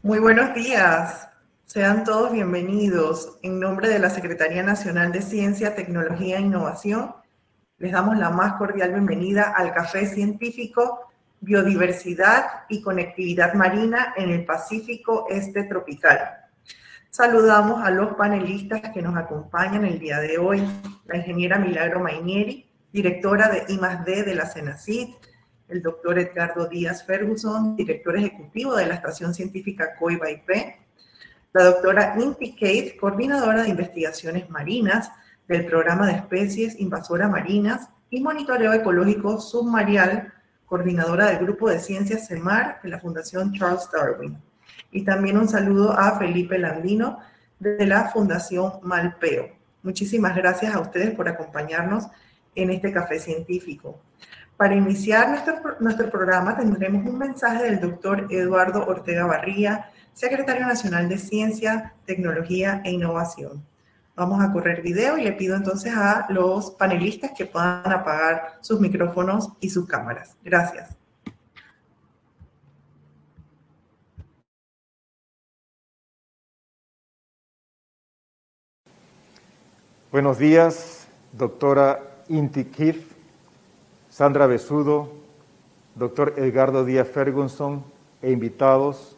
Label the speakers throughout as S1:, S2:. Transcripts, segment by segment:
S1: Muy buenos días. Sean todos bienvenidos. En nombre de la Secretaría Nacional de Ciencia, Tecnología e Innovación, les damos la más cordial bienvenida al Café Científico Biodiversidad y Conectividad Marina en el Pacífico Este Tropical. Saludamos a los panelistas que nos acompañan el día de hoy. La ingeniera Milagro Mainieri, directora de I+D de la CENACIT, el doctor Edgardo Díaz Ferguson, director ejecutivo de la Estación Científica Coiba IP, la doctora Inti Keith, coordinadora de investigaciones marinas del Programa de Especies Invasoras Marinas y Monitoreo Ecológico Submarial, coordinadora del Grupo de Ciencias CEMAR de la Fundación Charles Darwin. Y también un saludo a Felipe Landino de la Fundación Malpeo. Muchísimas gracias a ustedes por acompañarnos en este café científico. Para iniciar nuestro programa tendremos un mensaje del doctor Eduardo Ortega Barría, secretario nacional de Ciencia, Tecnología e Innovación. Vamos a correr video y le pido entonces a los panelistas que puedan apagar sus micrófonos y sus cámaras. Gracias.
S2: Buenos días, doctora Inti Keith, Sandra Besudo, doctor Edgardo Díaz Ferguson e invitados.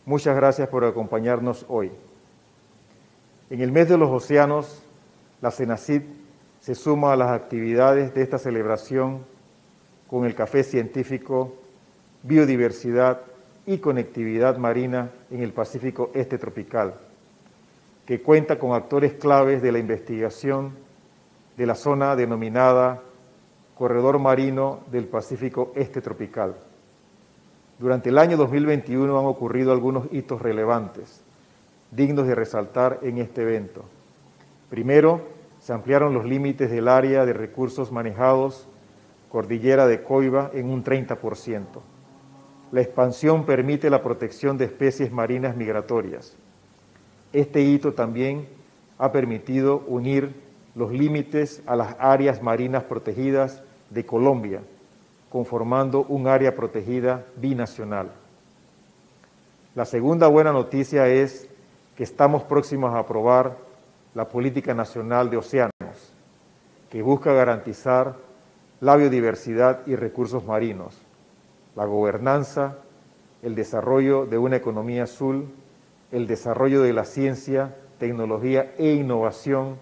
S2: Muchas gracias por acompañarnos hoy. En el mes de los océanos, la CENACIT se suma a las actividades de esta celebración con el Café Científico Biodiversidad y Conectividad Marina en el Pacífico Este Tropical, que cuenta con actores claves de la investigación de la zona denominada Corredor Marino del Pacífico Este Tropical. Durante el año 2021 han ocurrido algunos hitos relevantes, dignos de resaltar en este evento. Primero, se ampliaron los límites del área de recursos manejados Cordillera de Coiba en un 30%. La expansión permite la protección de especies marinas migratorias. Este hito también ha permitido unir los límites a las áreas marinas protegidas de Colombia, conformando un área protegida binacional. La segunda buena noticia es que estamos próximos a aprobar la Política Nacional de Océanos, que busca garantizar la biodiversidad y recursos marinos, la gobernanza, el desarrollo de una economía azul, el desarrollo de la ciencia, tecnología e innovación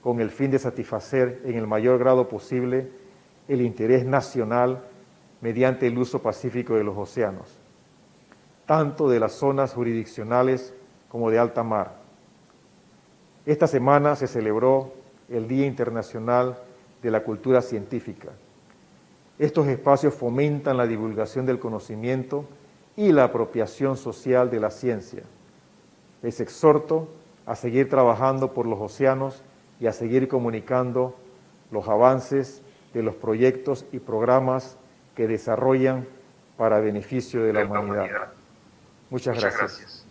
S2: con el fin de satisfacer en el mayor grado posible el interés nacional mediante el uso pacífico de los océanos, tanto de las zonas jurisdiccionales como de alta mar. Esta semana se celebró el Día Internacional de la Cultura Científica. Estos espacios fomentan la divulgación del conocimiento y la apropiación social de la ciencia. Les exhorto a seguir trabajando por los océanos y a seguir comunicando los avances de los proyectos y programas que desarrollan para beneficio de la humanidad. Muchas gracias.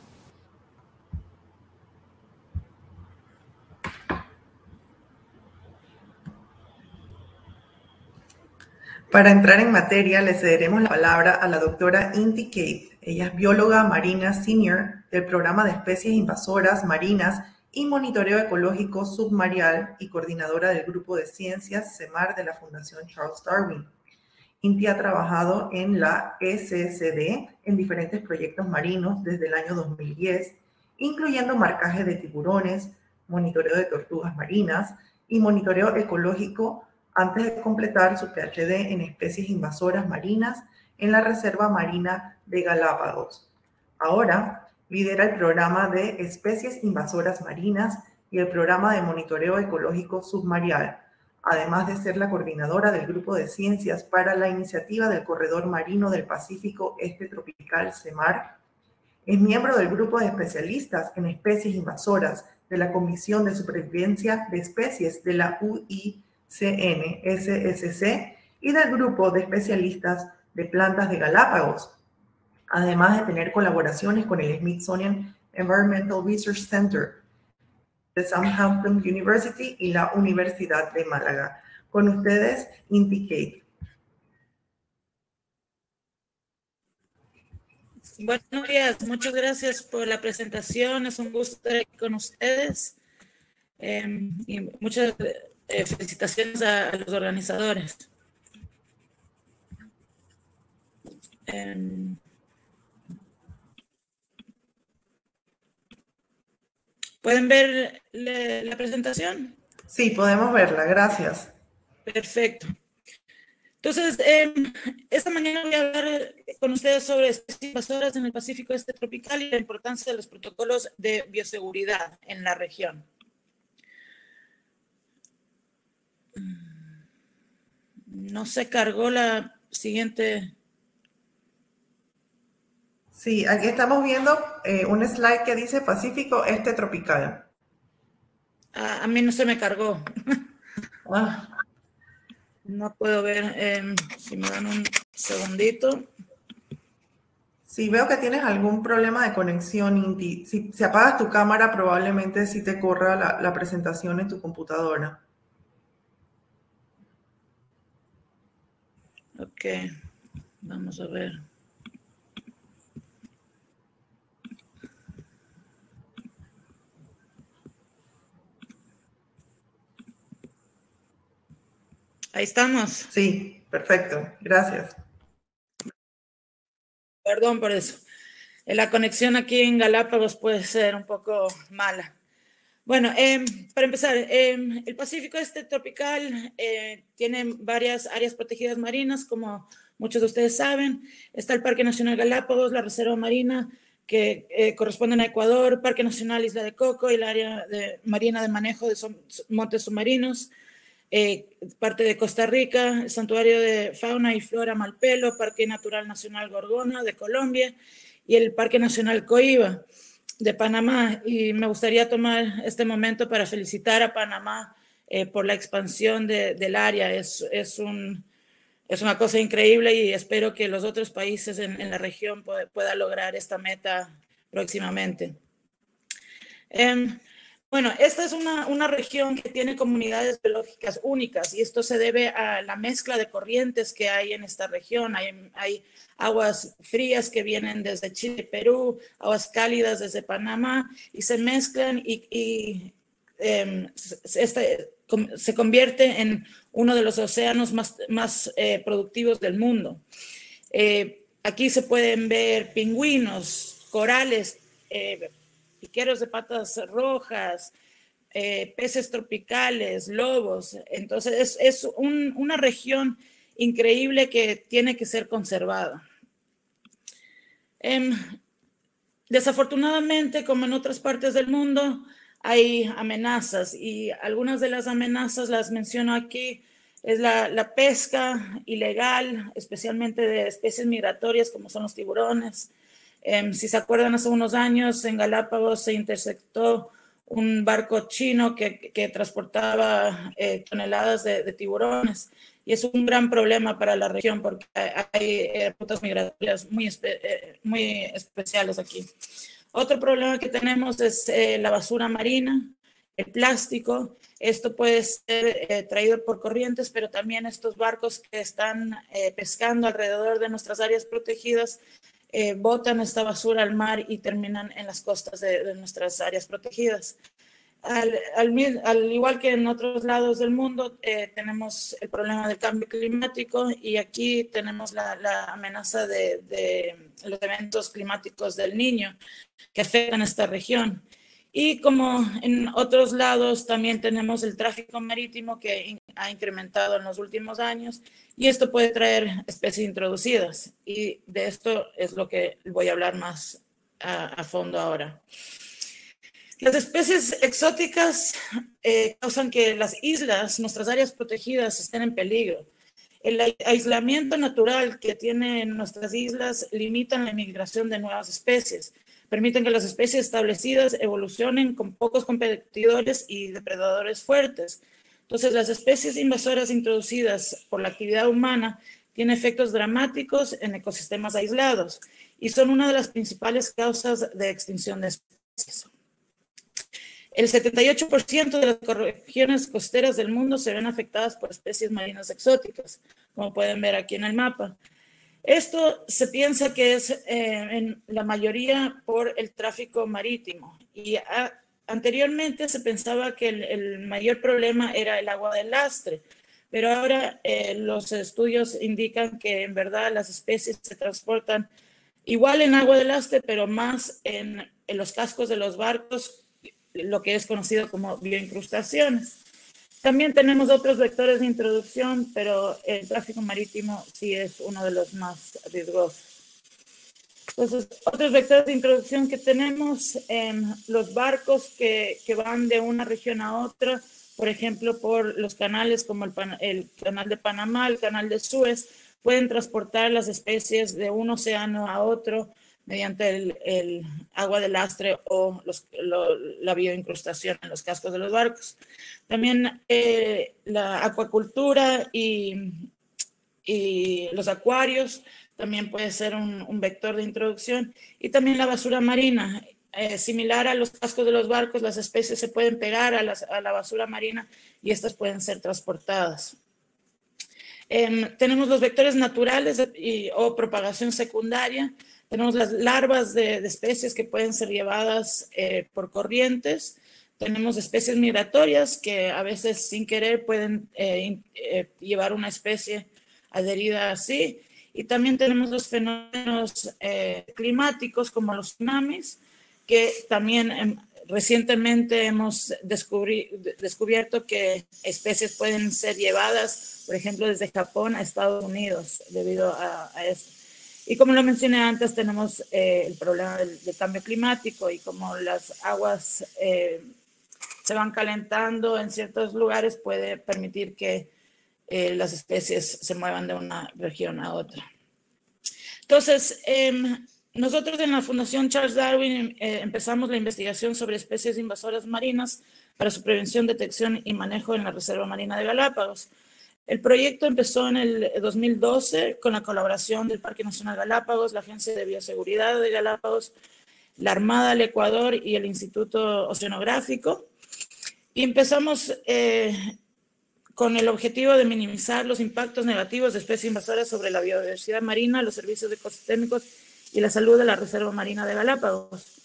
S1: Para entrar en materia, le cederemos la palabra a la doctora Inti Keith. Ella es bióloga marina senior del Programa de Especies Invasoras Marinas y Monitoreo Ecológico Submarial y coordinadora del Grupo de Ciencias CEMAR de la Fundación Charles Darwin. Inti ha trabajado en la SSD en diferentes proyectos marinos desde el año 2010, incluyendo marcaje de tiburones, monitoreo de tortugas marinas y monitoreo ecológico antes de completar su PhD en especies invasoras marinas en la Reserva Marina de Galápagos. Ahora lidera el programa de especies invasoras marinas y el programa de monitoreo ecológico submarial, además de ser la coordinadora del Grupo de Ciencias para la Iniciativa del Corredor Marino del Pacífico Este Tropical CEMAR. Es miembro del Grupo de Especialistas en Especies Invasoras de la Comisión de Supervivencia de Especies de la UICN-SSC y del Grupo de Especialistas de Plantas de Galápagos, además de tener colaboraciones con el Smithsonian Environmental Research Center de Southampton University y la Universidad de Málaga. Con ustedes, Inti Keith.
S3: Buenos días, muchas gracias por la presentación, es un gusto estar aquí con ustedes y muchas felicitaciones a los organizadores. ¿Pueden ver la presentación?
S1: Sí, podemos verla, gracias.
S3: Perfecto. Entonces, esta mañana voy a hablar con ustedes sobre especies invasoras en el Pacífico Este tropical y la importancia de los protocolos de bioseguridad en la región. No se cargó la siguiente.
S1: Sí, aquí estamos viendo un slide que dice Pacífico Este tropical.
S3: A mí no se me cargó.
S1: Ah.
S3: No puedo ver, si me dan un segundito.
S1: Sí, veo que tienes algún problema de conexión, Inti. Si apagas tu cámara, probablemente sí te corra la presentación en tu computadora.
S3: Ok, vamos a ver. Ahí estamos.
S1: Sí, perfecto. Gracias.
S3: Perdón por eso. La conexión aquí en Galápagos puede ser un poco mala. Bueno, para empezar, el Pacífico Este tropical tiene varias áreas protegidas marinas, como muchos de ustedes saben. Está el Parque Nacional Galápagos, la Reserva Marina, que corresponden a Ecuador, Parque Nacional Isla de Coco y el área marina de manejo de montes submarinos. Parte de Costa Rica, el Santuario de Fauna y Flora Malpelo, Parque Natural Nacional Gorgona de Colombia y el Parque Nacional Coiba de Panamá. Y me gustaría tomar este momento para felicitar a Panamá por la expansión del área. Es una cosa increíble y espero que los otros países en la región puedan lograr esta meta próximamente. Bueno, esta es una región que tiene comunidades biológicas únicas y esto se debe a la mezcla de corrientes que hay en esta región. Hay aguas frías que vienen desde Chile y Perú, aguas cálidas desde Panamá y se mezclan y se convierte en uno de los océanos más productivos del mundo. Aquí se pueden ver pingüinos, corales, piqueros de patas rojas, peces tropicales, lobos. Entonces es una región increíble que tiene que ser conservada. Desafortunadamente, como en otras partes del mundo, hay amenazas y algunas de las amenazas las menciono aquí. Es la pesca ilegal, especialmente de especies migratorias como son los tiburones. Si se acuerdan, hace unos años en Galápagos se interceptó un barco chino que transportaba toneladas de tiburones y es un gran problema para la región porque hay rutas migratorias muy especiales aquí. Otro problema que tenemos es la basura marina, el plástico. Esto puede ser traído por corrientes, pero también estos barcos que están pescando alrededor de nuestras áreas protegidas botan esta basura al mar y terminan en las costas de nuestras áreas protegidas. Al igual que en otros lados del mundo, tenemos el problema del cambio climático y aquí tenemos la amenaza de los eventos climáticos del Niño que afectan a esta región. Y como en otros lados, también tenemos el tráfico marítimo que ha incrementado en los últimos años y esto puede traer especies introducidas. Y de esto es lo que voy a hablar más a fondo ahora. Las especies exóticas causan que las islas, nuestras áreas protegidas, estén en peligro. El aislamiento natural que tienen nuestras islas limitan la migración de nuevas especies, permiten que las especies establecidas evolucionen con pocos competidores y depredadores fuertes. Entonces, las especies invasoras introducidas por la actividad humana tienen efectos dramáticos en ecosistemas aislados y son una de las principales causas de extinción de especies. El 78% de las regiones costeras del mundo se ven afectadas por especies marinas exóticas, como pueden ver aquí en el mapa. Esto se piensa que es en la mayoría por el tráfico marítimo y anteriormente se pensaba que el mayor problema era el agua de lastre, pero ahora los estudios indican que en verdad las especies se transportan igual en agua de lastre, pero más en los cascos de los barcos, lo que es conocido como bioincrustaciones. También tenemos otros vectores de introducción, pero el tráfico marítimo sí es uno de los más riesgosos. Entonces, otros vectores de introducción que tenemos en los barcos que van de una región a otra, por ejemplo, por los canales como el canal de Panamá, el canal de Suez, pueden transportar las especies de un océano a otro mediante el agua de lastre o la bioincrustación en los cascos de los barcos. También la acuacultura y los acuarios también puede ser un vector de introducción. Y también la basura marina. Similar a los cascos de los barcos, las especies se pueden pegar a la basura marina y estas pueden ser transportadas. Tenemos los vectores naturales o propagación secundaria. Tenemos las larvas de especies que pueden ser llevadas por corrientes. Tenemos especies migratorias que a veces sin querer pueden llevar una especie adherida así. Y también tenemos los fenómenos climáticos como los tsunamis, que también recientemente hemos descubierto que especies pueden ser llevadas, por ejemplo, desde Japón a Estados Unidos debido a esto. Y como lo mencioné antes, tenemos el problema del cambio climático y como las aguas se van calentando en ciertos lugares, puede permitir que las especies se muevan de una región a otra. Entonces, nosotros en la Fundación Charles Darwin empezamos la investigación sobre especies invasoras marinas para su prevención, detección y manejo en la Reserva Marina de Galápagos. El proyecto empezó en el 2012 con la colaboración del Parque Nacional Galápagos, la Agencia de Bioseguridad de Galápagos, la Armada del Ecuador y el Instituto Oceanográfico. Y empezamos con el objetivo de minimizar los impactos negativos de especies invasoras sobre la biodiversidad marina, los servicios ecosistémicos y la salud de la Reserva Marina de Galápagos.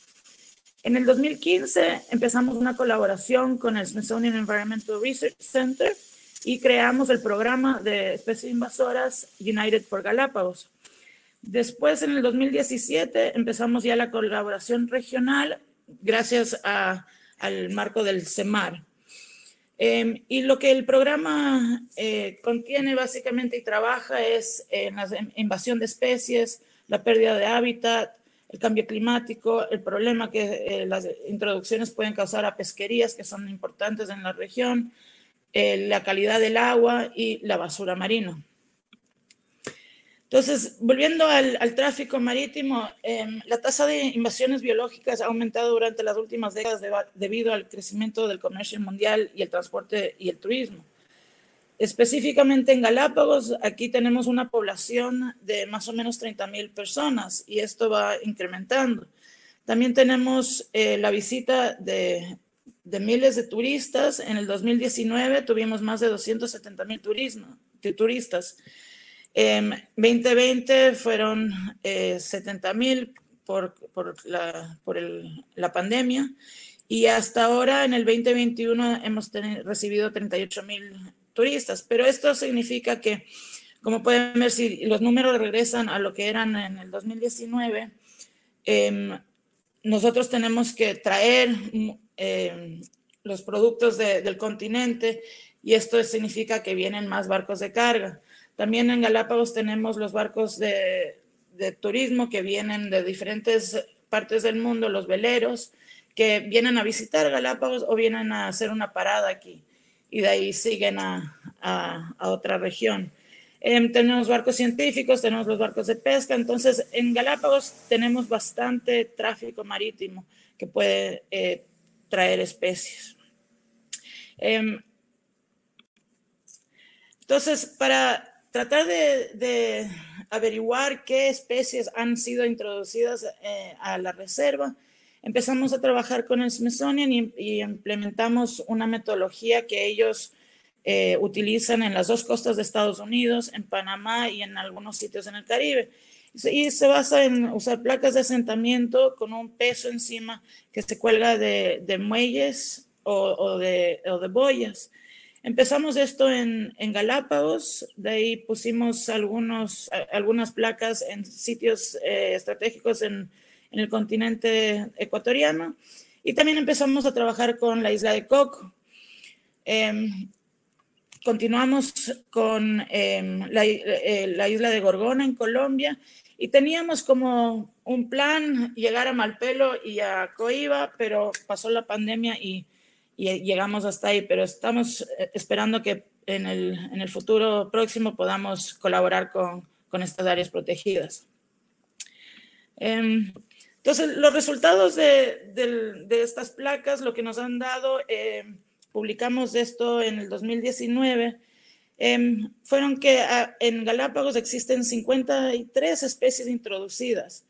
S3: En el 2015 empezamos una colaboración con el Smithsonian Environmental Research Center y creamos el programa de especies invasoras United for Galápagos. Después, en el 2017, empezamos ya la colaboración regional gracias al marco del CEMAR. Y lo que el programa contiene básicamente y trabaja es la invasión de especies, la pérdida de hábitat, el cambio climático, el problema que las introducciones pueden causar a pesquerías que son importantes en la región, la calidad del agua y la basura marina. Entonces, volviendo al tráfico marítimo, la tasa de invasiones biológicas ha aumentado durante las últimas décadas debido al crecimiento del comercio mundial y el transporte y el turismo. Específicamente en Galápagos, aquí tenemos una población de más o menos 30,000 personas y esto va incrementando. También tenemos la visita de miles de turistas. En el 2019 tuvimos más de 270,000 turistas. 2020 fueron 70,000 por la pandemia y hasta ahora en el 2021 hemos recibido 38,000 turistas, pero esto significa que, como pueden ver, si los números regresan a lo que eran en el 2019, nosotros tenemos que traer los productos del continente y esto significa que vienen más barcos de carga. También en Galápagos tenemos los barcos de turismo que vienen de diferentes partes del mundo, los veleros, que vienen a visitar Galápagos o vienen a hacer una parada aquí y de ahí siguen a otra región. Tenemos barcos científicos, tenemos los barcos de pesca, entonces en Galápagos tenemos bastante tráfico marítimo que puede traer especies. Entonces, para tratar de averiguar qué especies han sido introducidas a la reserva, empezamos a trabajar con el Smithsonian y implementamos una metodología que ellos utilizan en las dos costas de Estados Unidos, en Panamá y en algunos sitios en el Caribe. Y se basa en usar placas de asentamiento con un peso encima que se cuelga de muelles o de boyas. Empezamos esto en Galápagos, de ahí pusimos algunas placas en sitios estratégicos en el continente ecuatoriano, y también empezamos a trabajar con la isla de Coco. Continuamos con la isla de Gorgona en Colombia, y teníamos como un plan llegar a Malpelo y a Coiba, pero pasó la pandemia y llegamos hasta ahí, pero estamos esperando que en el futuro próximo podamos colaborar con estas áreas protegidas. Entonces, los resultados de estas placas, lo que nos han dado, publicamos esto en el 2019, fueron que en Galápagos existen 53 especies introducidas.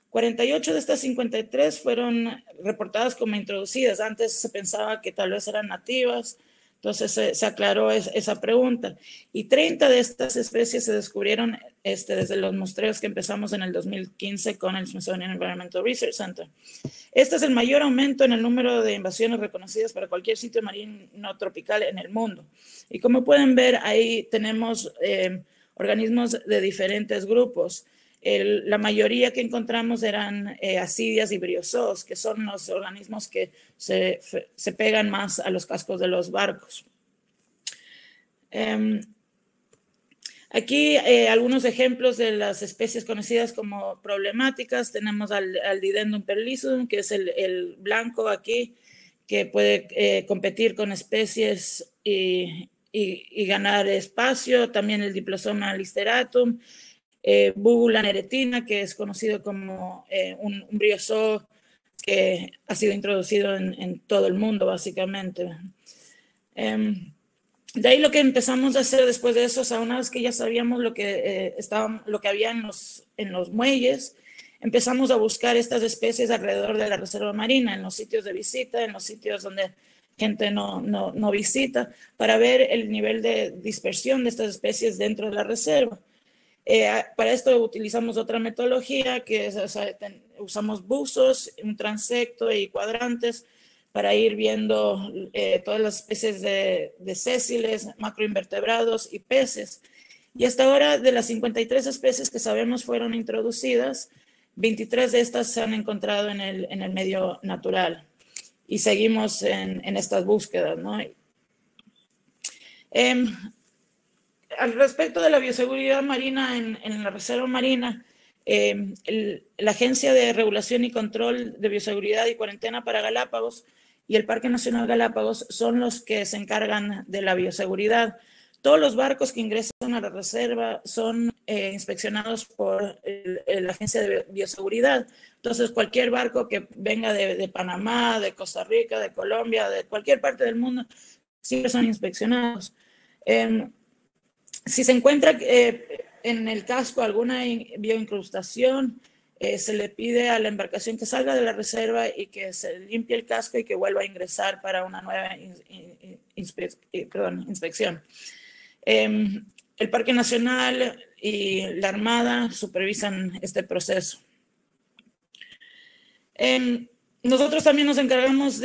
S3: 48 de estas 53 fueron reportadas como introducidas. Antes se pensaba que tal vez eran nativas, entonces se aclaró esa pregunta. Y 30 de estas especies se descubrieron desde los muestreos que empezamos en el 2015 con el Smithsonian Environmental Research Center. Este es el mayor aumento en el número de invasiones reconocidas para cualquier sitio marino tropical en el mundo. Y como pueden ver, ahí tenemos organismos de diferentes grupos. La mayoría que encontramos eran ascidias y briozoos, que son los organismos que se pegan más a los cascos de los barcos. Aquí algunos ejemplos de las especies conocidas como problemáticas. Tenemos al Didendum perlissum, que es el blanco aquí, que puede competir con especies y ganar espacio. También el Diplosoma listeratum, Búbula neretina, que es conocido como un briozoo que ha sido introducido en todo el mundo, básicamente. De ahí lo que empezamos a hacer después de eso, o sea, una vez que ya sabíamos lo que había en los muelles, empezamos a buscar estas especies alrededor de la reserva marina, en los sitios de visita, en los sitios donde gente no visita, para ver el nivel de dispersión de estas especies dentro de la reserva. Para esto utilizamos otra metodología, que es, usamos buzos, un transecto y cuadrantes para ir viendo todas las especies de sésiles, macroinvertebrados y peces. Y hasta ahora, de las 53 especies que sabemos fueron introducidas, 23 de estas se han encontrado en el medio natural. Y seguimos en estas búsquedas, ¿no? Al respecto de la bioseguridad marina en la reserva marina, la Agencia de Regulación y Control de Bioseguridad y Cuarentena para Galápagos y el Parque Nacional Galápagos son los que se encargan de la bioseguridad. Todos los barcos que ingresan a la reserva son inspeccionados por la Agencia de Bioseguridad. Entonces, cualquier barco que venga de Panamá, de Costa Rica, de Colombia, de cualquier parte del mundo, siempre son inspeccionados. Si se encuentra en el casco alguna bioincrustación, se le pide a la embarcación que salga de la reserva y que se limpie el casco y que vuelva a ingresar para una nueva inspección. El Parque Nacional y la Armada supervisan este proceso. Nosotros también nos encargamos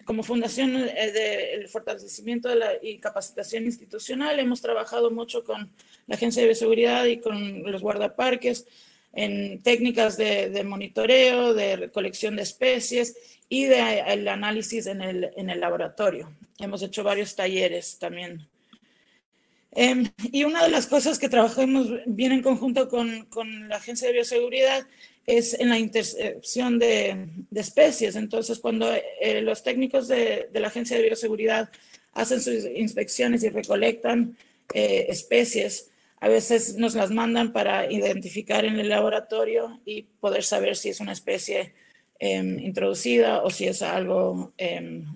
S3: como fundación, del fortalecimiento y capacitación institucional. Hemos trabajado mucho con la Agencia de Bioseguridad y con los guardaparques en técnicas de monitoreo, de recolección de especies y el análisis en el laboratorio. Hemos hecho varios talleres también. Y una de las cosas que trabajamos bien en conjunto con la Agencia de Bioseguridad es en la intercepción de especies. Entonces, cuando los técnicos de la Agencia de Bioseguridad hacen sus inspecciones y recolectan especies, a veces nos las mandan para identificar en el laboratorio y poder saber si es una especie introducida o si es algo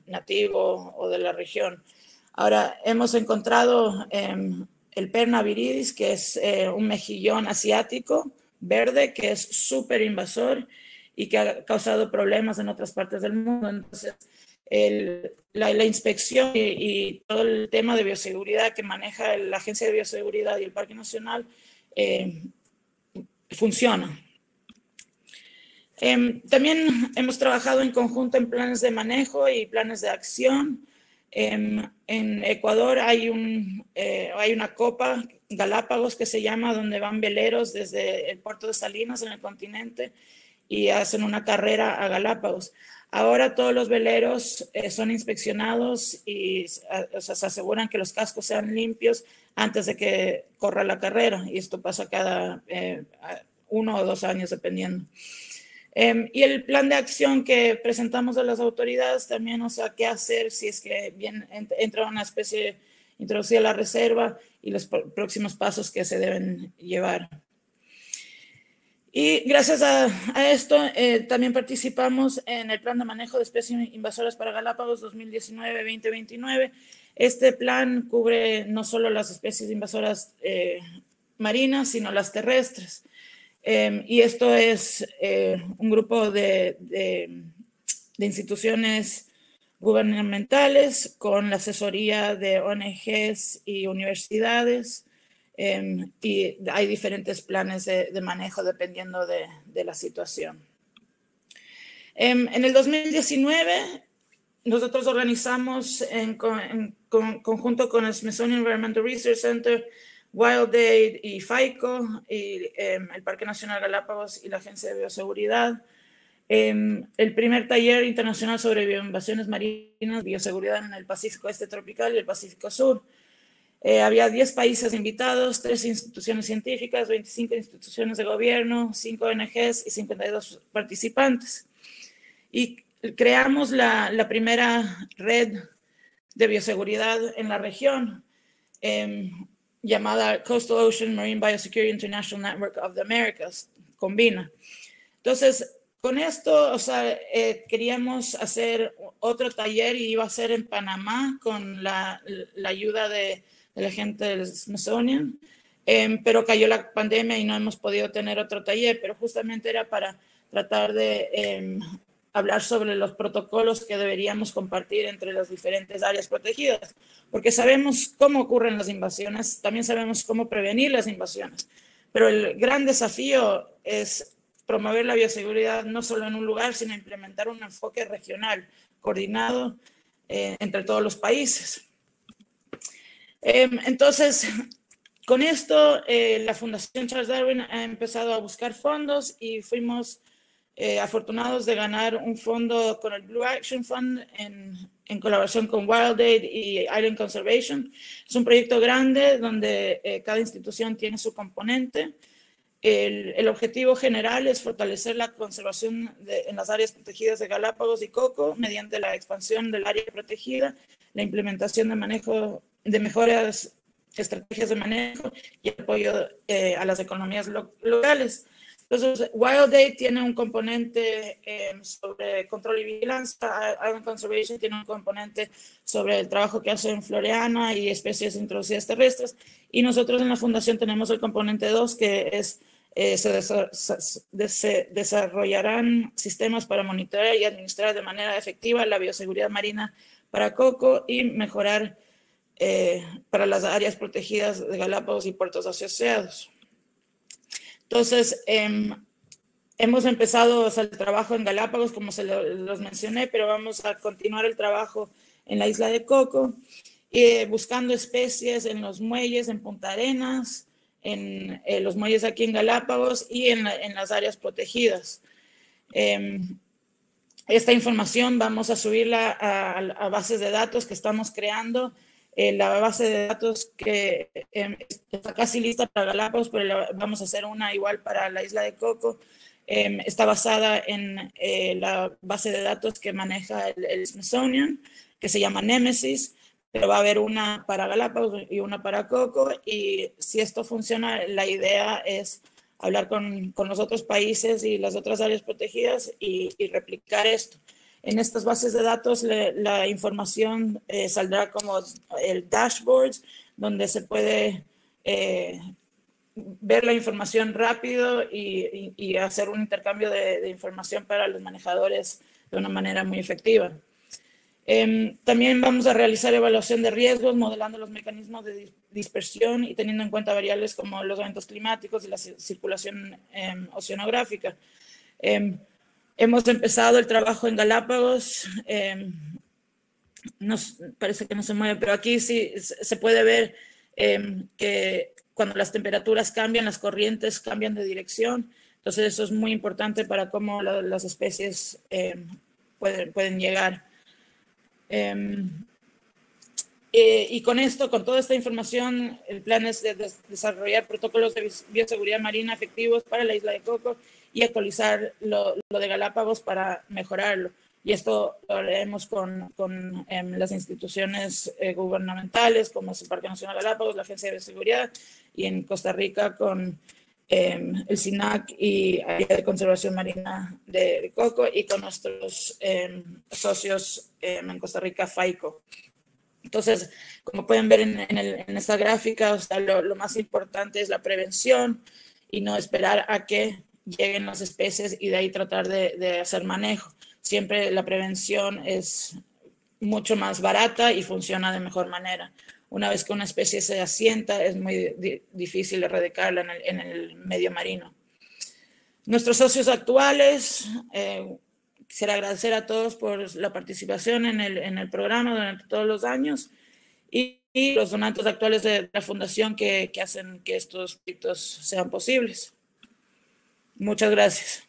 S3: nativo o de la región. Ahora, hemos encontrado el Perna viridis, que es un mejillón asiático verde, que es súper invasor y que ha causado problemas en otras partes del mundo. Entonces, la inspección y todo el tema de bioseguridad que maneja la Agencia de Bioseguridad y el Parque Nacional funciona. También hemos trabajado en conjunto en planes de manejo y planes de acción. En Ecuador hay una Copa Galápagos que se llama, donde van veleros desde el puerto de Salinas en el continente y hacen una carrera a Galápagos. Ahora todos los veleros son inspeccionados y se aseguran que los cascos sean limpios antes de que corra la carrera, y esto pasa cada 1 o 2 años dependiendo. Y el plan de acción que presentamos a las autoridades también, o sea, qué hacer si es que entra una especie introducida a la reserva y los próximos pasos que se deben llevar. Y gracias a esto también participamos en el plan de manejo de especies invasoras para Galápagos 2019-2029. Este plan cubre no solo las especies invasoras marinas, sino las terrestres. Y esto es un grupo de instituciones gubernamentales con la asesoría de ONGs y universidades, y hay diferentes planes de manejo dependiendo de la situación. En el 2019 nosotros organizamos en conjunto con el Smithsonian Environmental Research Center, WildAid y FAICO, y el Parque Nacional Galápagos y la Agencia de Bioseguridad, el primer taller internacional sobre bioinvasiones marinas, bioseguridad en el Pacífico Este tropical y el Pacífico Sur. Había 10 países invitados, 3 instituciones científicas, 25 instituciones de gobierno, 5 ONGs y 52 participantes. Y creamos la primera red de bioseguridad en la región, llamada Coastal Ocean Marine Biosecurity International Network of the Americas, COMBINA. Entonces, con esto, o sea, queríamos hacer otro taller y iba a ser en Panamá con la ayuda de la gente del Smithsonian, pero cayó la pandemia y no hemos podido tener otro taller, pero justamente era para tratar de hablar sobre los protocolos que deberíamos compartir entre las diferentes áreas protegidas, porque sabemos cómo ocurren las invasiones, también sabemos cómo prevenir las invasiones, pero el gran desafío es promover la bioseguridad no solo en un lugar, sino implementar un enfoque regional coordinado entre todos los países. Entonces, con esto, la Fundación Charles Darwin ha empezado a buscar fondos y fuimos afortunados de ganar un fondo con el Blue Action Fund en colaboración con WildAid y Island Conservation. Es un proyecto grande donde cada institución tiene su componente. El objetivo general es fortalecer la conservación en las áreas protegidas de Galápagos y Coco mediante la expansión del área protegida, la implementación de mejores estrategias de manejo y apoyo a las economías locales. Entonces, WildAid tiene un componente sobre control y vigilancia, Island Conservation tiene un componente sobre el trabajo que hace en Floreana y especies introducidas terrestres, y nosotros en la Fundación tenemos el componente 2, que es se desarrollarán sistemas para monitorear y administrar de manera efectiva la bioseguridad marina para Coco y mejorar para las áreas protegidas de Galápagos y puertos asociados. Entonces, hemos empezado el trabajo en Galápagos, como los mencioné, pero vamos a continuar el trabajo en la isla de Coco, buscando especies en los muelles, en Punta Arenas, en los muelles aquí en Galápagos y en las áreas protegidas. Esta información vamos a subirla a bases de datos que estamos creando. La base de datos que está casi lista para Galápagos, pero vamos a hacer una igual para la isla de Coco. Está basada en la base de datos que maneja el Smithsonian, que se llama Nemesis, pero va a haber una para Galápagos y una para Coco, y si esto funciona, la idea es hablar con los otros países y las otras áreas protegidas y replicar esto. En estas bases de datos la información saldrá como el dashboard, donde se puede ver la información rápido y hacer un intercambio de información para los manejadores de una manera muy efectiva. También vamos a realizar evaluación de riesgos, modelando los mecanismos de dispersión y teniendo en cuenta variables como los eventos climáticos y la circulación oceanográfica. Hemos empezado el trabajo en Galápagos. Parece que no se mueve, pero aquí sí se puede ver que cuando las temperaturas cambian, las corrientes cambian de dirección. Entonces eso es muy importante para cómo las especies pueden llegar. Y con esto, con toda esta información, el plan es desarrollar protocolos de bioseguridad marina efectivos para la isla de Coco y actualizar lo de Galápagos para mejorarlo. Y esto lo haremos con las instituciones gubernamentales, como es el Parque Nacional Galápagos, la Agencia de Bioseguridad, y en Costa Rica con el SINAC y Área de Conservación Marina de Coco, y con nuestros socios en Costa Rica, FAICO. Entonces, como pueden ver en esta gráfica, o sea, lo más importante es la prevención y no esperar a que lleguen las especies y de ahí tratar de hacer manejo. Siempre la prevención es mucho más barata y funciona de mejor manera. Una vez que una especie se asienta, es muy difícil erradicarla en el medio marino. Nuestros socios actuales, quisiera agradecer a todos por la participación en el programa durante todos los años y los donantes actuales de la fundación que hacen que estos proyectos sean posibles. Muchas gracias.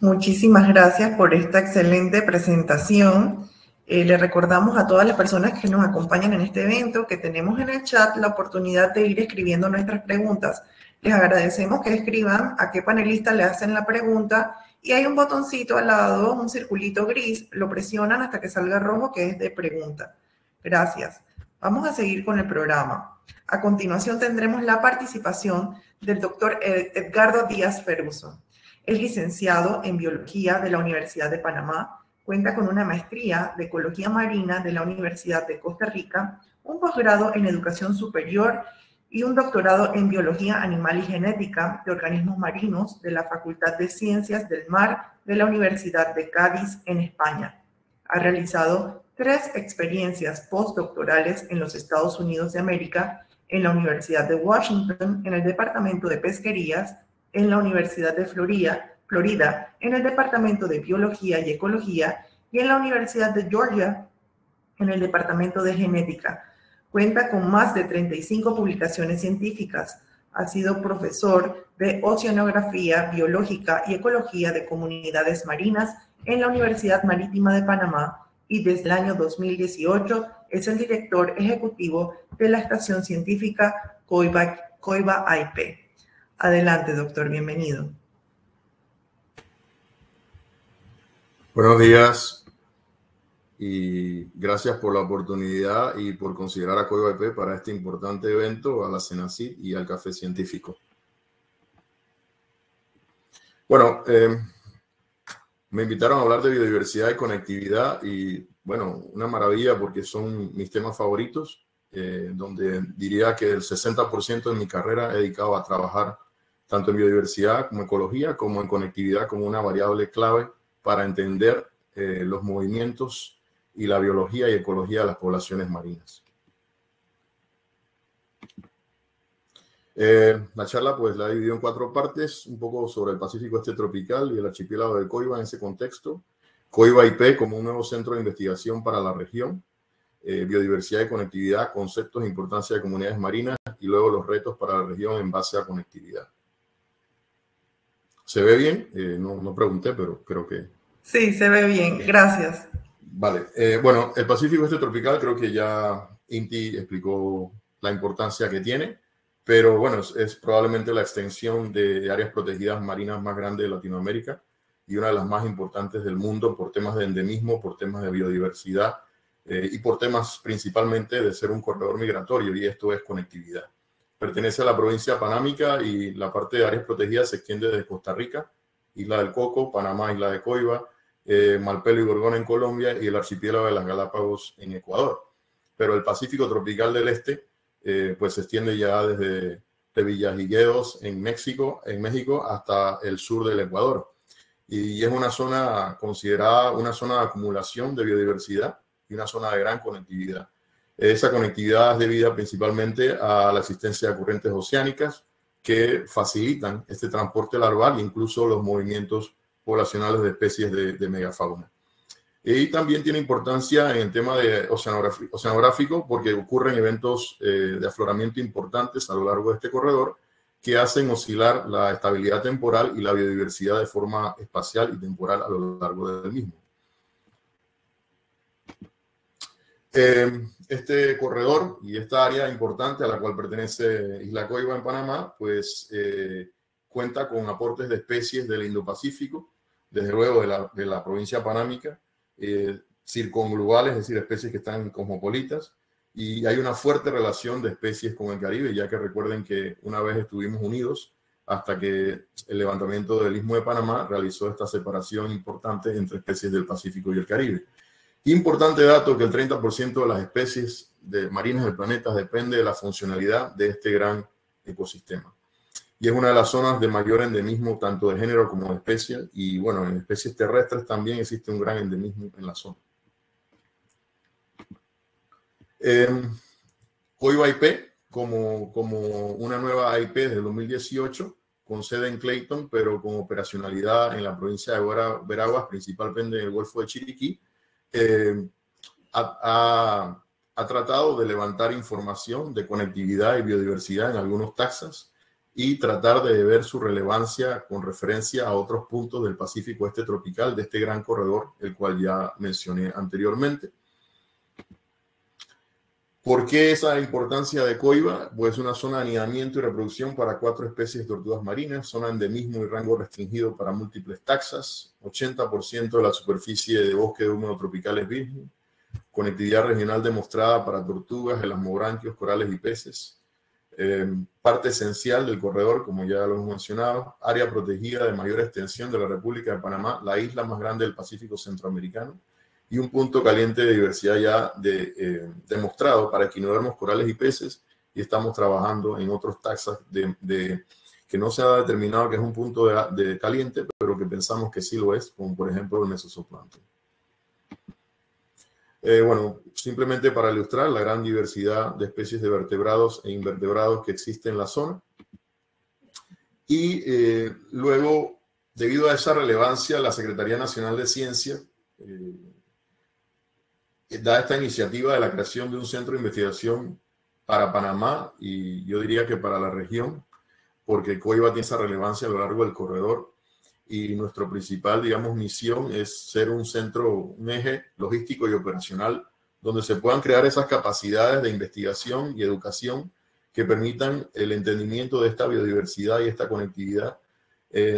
S1: Muchísimas gracias por esta excelente presentación. Le recordamos a todas las personas que nos acompañan en este evento que tenemos en el chat la oportunidad de ir escribiendo nuestras preguntas. Les agradecemos que escriban a qué panelista le hacen la pregunta y hay un botoncito al lado, un circulito gris, lo presionan hasta que salga rojo, que es de pregunta. Gracias. Vamos a seguir con el programa. A continuación tendremos la participación del doctor Edgardo Díaz Ferguson. Es licenciado en Biología de la Universidad de Panamá, cuenta con una maestría de Ecología Marina de la Universidad de Costa Rica, un posgrado en Educación Superior y un doctorado en Biología Animal y Genética de Organismos Marinos de la Facultad de Ciencias del Mar de la Universidad de Cádiz, en España. Ha realizado 3 experiencias postdoctorales en los Estados Unidos de América, en la Universidad de Washington, en el Departamento de Pesquerías, en la Universidad de Florida, en el Departamento de Biología y Ecología, y en la Universidad de Georgia, en el Departamento de Genética. Cuenta con más de 35 publicaciones científicas. Ha sido profesor de Oceanografía Biológica y Ecología de Comunidades Marinas en la Universidad Marítima de Panamá y desde el año 2018 es el director ejecutivo de la estación científica Coiba IP. Adelante, doctor, bienvenido.
S4: Buenos días y gracias por la oportunidad y por considerar a Coiba IP para este importante evento, a la CENACYT y al Café Científico. Bueno, me invitaron a hablar de biodiversidad y conectividad y, bueno, una maravilla porque son mis temas favoritos, donde diría que el 60% de mi carrera he dedicado a trabajar tanto en biodiversidad como ecología, como en conectividad como una variable clave para entender los movimientos y la biología y ecología de las poblaciones marinas. La charla pues la he dividido en 4 partes, un poco sobre el Pacífico Este tropical y el archipiélago de Coiba en ese contexto, Coiba IP como un nuevo centro de investigación para la región, biodiversidad y conectividad, conceptos de importancia de comunidades marinas y luego los retos para la región en base a conectividad. ¿Se ve bien? No pregunté, pero creo que...
S1: Sí, se ve bien. Gracias.
S4: Vale. Bueno, el Pacífico Este tropical creo que ya Inti explicó la importancia que tiene, pero bueno, es probablemente la extensión de áreas protegidas marinas más grande de Latinoamérica y una de las más importantes del mundo por temas de endemismo, por temas de biodiversidad y por temas principalmente de ser un corredor migratorio, y esto es conectividad. Pertenece a la provincia panámica y la parte de áreas protegidas se extiende desde Costa Rica, Isla del Coco, Panamá, Isla de Coiba, Malpelo y Gorgona en Colombia y el archipiélago de las Galápagos en Ecuador. Pero el Pacífico tropical del Este pues se extiende ya desde de Villaliguedos en México, hasta el sur del Ecuador. Y es una zona considerada una zona de acumulación de biodiversidad y una zona de gran conectividad. Esa conectividad es debida principalmente a la existencia de corrientes oceánicas que facilitan este transporte larval e incluso los movimientos poblacionales de especies de megafauna. Y también tiene importancia en el tema de oceanográfico porque ocurren eventos de afloramiento importantes a lo largo de este corredor que hacen oscilar la estabilidad temporal y la biodiversidad de forma espacial y temporal a lo largo del mismo. Este corredor y esta área importante a la cual pertenece Isla Coiba en Panamá, pues cuenta con aportes de especies del Indo-Pacífico, desde luego de la provincia panámica, circunglobales, es decir, especies que están cosmopolitas, y hay una fuerte relación de especies con el Caribe, ya que recuerden que una vez estuvimos unidos hasta que el levantamiento del Istmo de Panamá realizó esta separación importante entre especies del Pacífico y el Caribe. Importante dato que el 30% de las especies marinas del planeta depende de la funcionalidad de este gran ecosistema. Y es una de las zonas de mayor endemismo tanto de género como de especie. Y bueno, en especies terrestres también existe un gran endemismo en la zona. Coiba IP, como una nueva IP desde el 2018, con sede en Clayton, pero con operacionalidad en la provincia de Veraguas, principalmente en el Golfo de Chiriquí, ha tratado de levantar información de conectividad y biodiversidad en algunos taxas y tratar de ver su relevancia con referencia a otros puntos del Pacífico Este tropical, de este gran corredor, el cual ya mencioné anteriormente. ¿Por qué esa importancia de Coiba? Pues una zona de anidamiento y reproducción para 4 especies de tortugas marinas, zona de endemismo y rango restringido para múltiples taxas, 80% de la superficie de bosque húmedo tropical es virgen, conectividad regional demostrada para tortugas, elasmobranquios, corales y peces, parte esencial del corredor, como ya lo hemos mencionado, área protegida de mayor extensión de la República de Panamá, la isla más grande del Pacífico centroamericano, y un punto caliente de diversidad ya demostrado para equinodermos, corales y peces, y estamos trabajando en otros taxas que no se ha determinado que es un punto de caliente, pero que pensamos que sí lo es, como por ejemplo el mesozooplancton. Bueno, simplemente para ilustrar la gran diversidad de especies de vertebrados e invertebrados que existe en la zona. Y luego, debido a esa relevancia, la Secretaría Nacional de Ciencia da esta iniciativa de la creación de un centro de investigación para Panamá y yo diría que para la región, porque Coiba tiene esa relevancia a lo largo del corredor y nuestra principal, digamos, misión es ser un centro, un eje logístico y operacional donde se puedan crear esas capacidades de investigación y educación que permitan el entendimiento de esta biodiversidad y esta conectividad,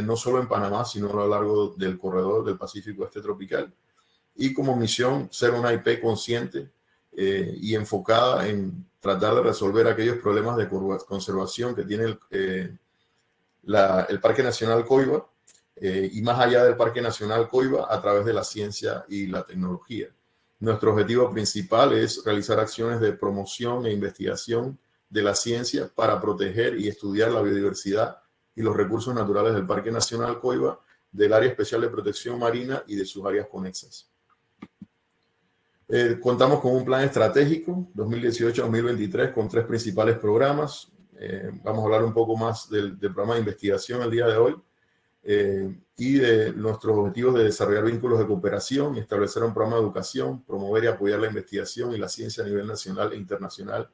S4: no solo en Panamá, sino a lo largo del corredor del Pacífico Este tropical. Y como misión, ser una IP consciente y enfocada en tratar de resolver aquellos problemas de conservación que tiene el Parque Nacional Coiba y más allá del Parque Nacional Coiba a través de la ciencia y la tecnología. Nuestro objetivo principal es realizar acciones de promoción e investigación de la ciencia para proteger y estudiar la biodiversidad y los recursos naturales del Parque Nacional Coiba, del Área Especial de Protección Marina y de sus áreas conexas. Contamos con un plan estratégico 2018-2023 con 3 principales programas. Vamos a hablar un poco más del programa de investigación el día de hoy y de nuestros objetivos de desarrollar vínculos de cooperación y establecer un programa de educación, promover y apoyar la investigación y la ciencia a nivel nacional e internacional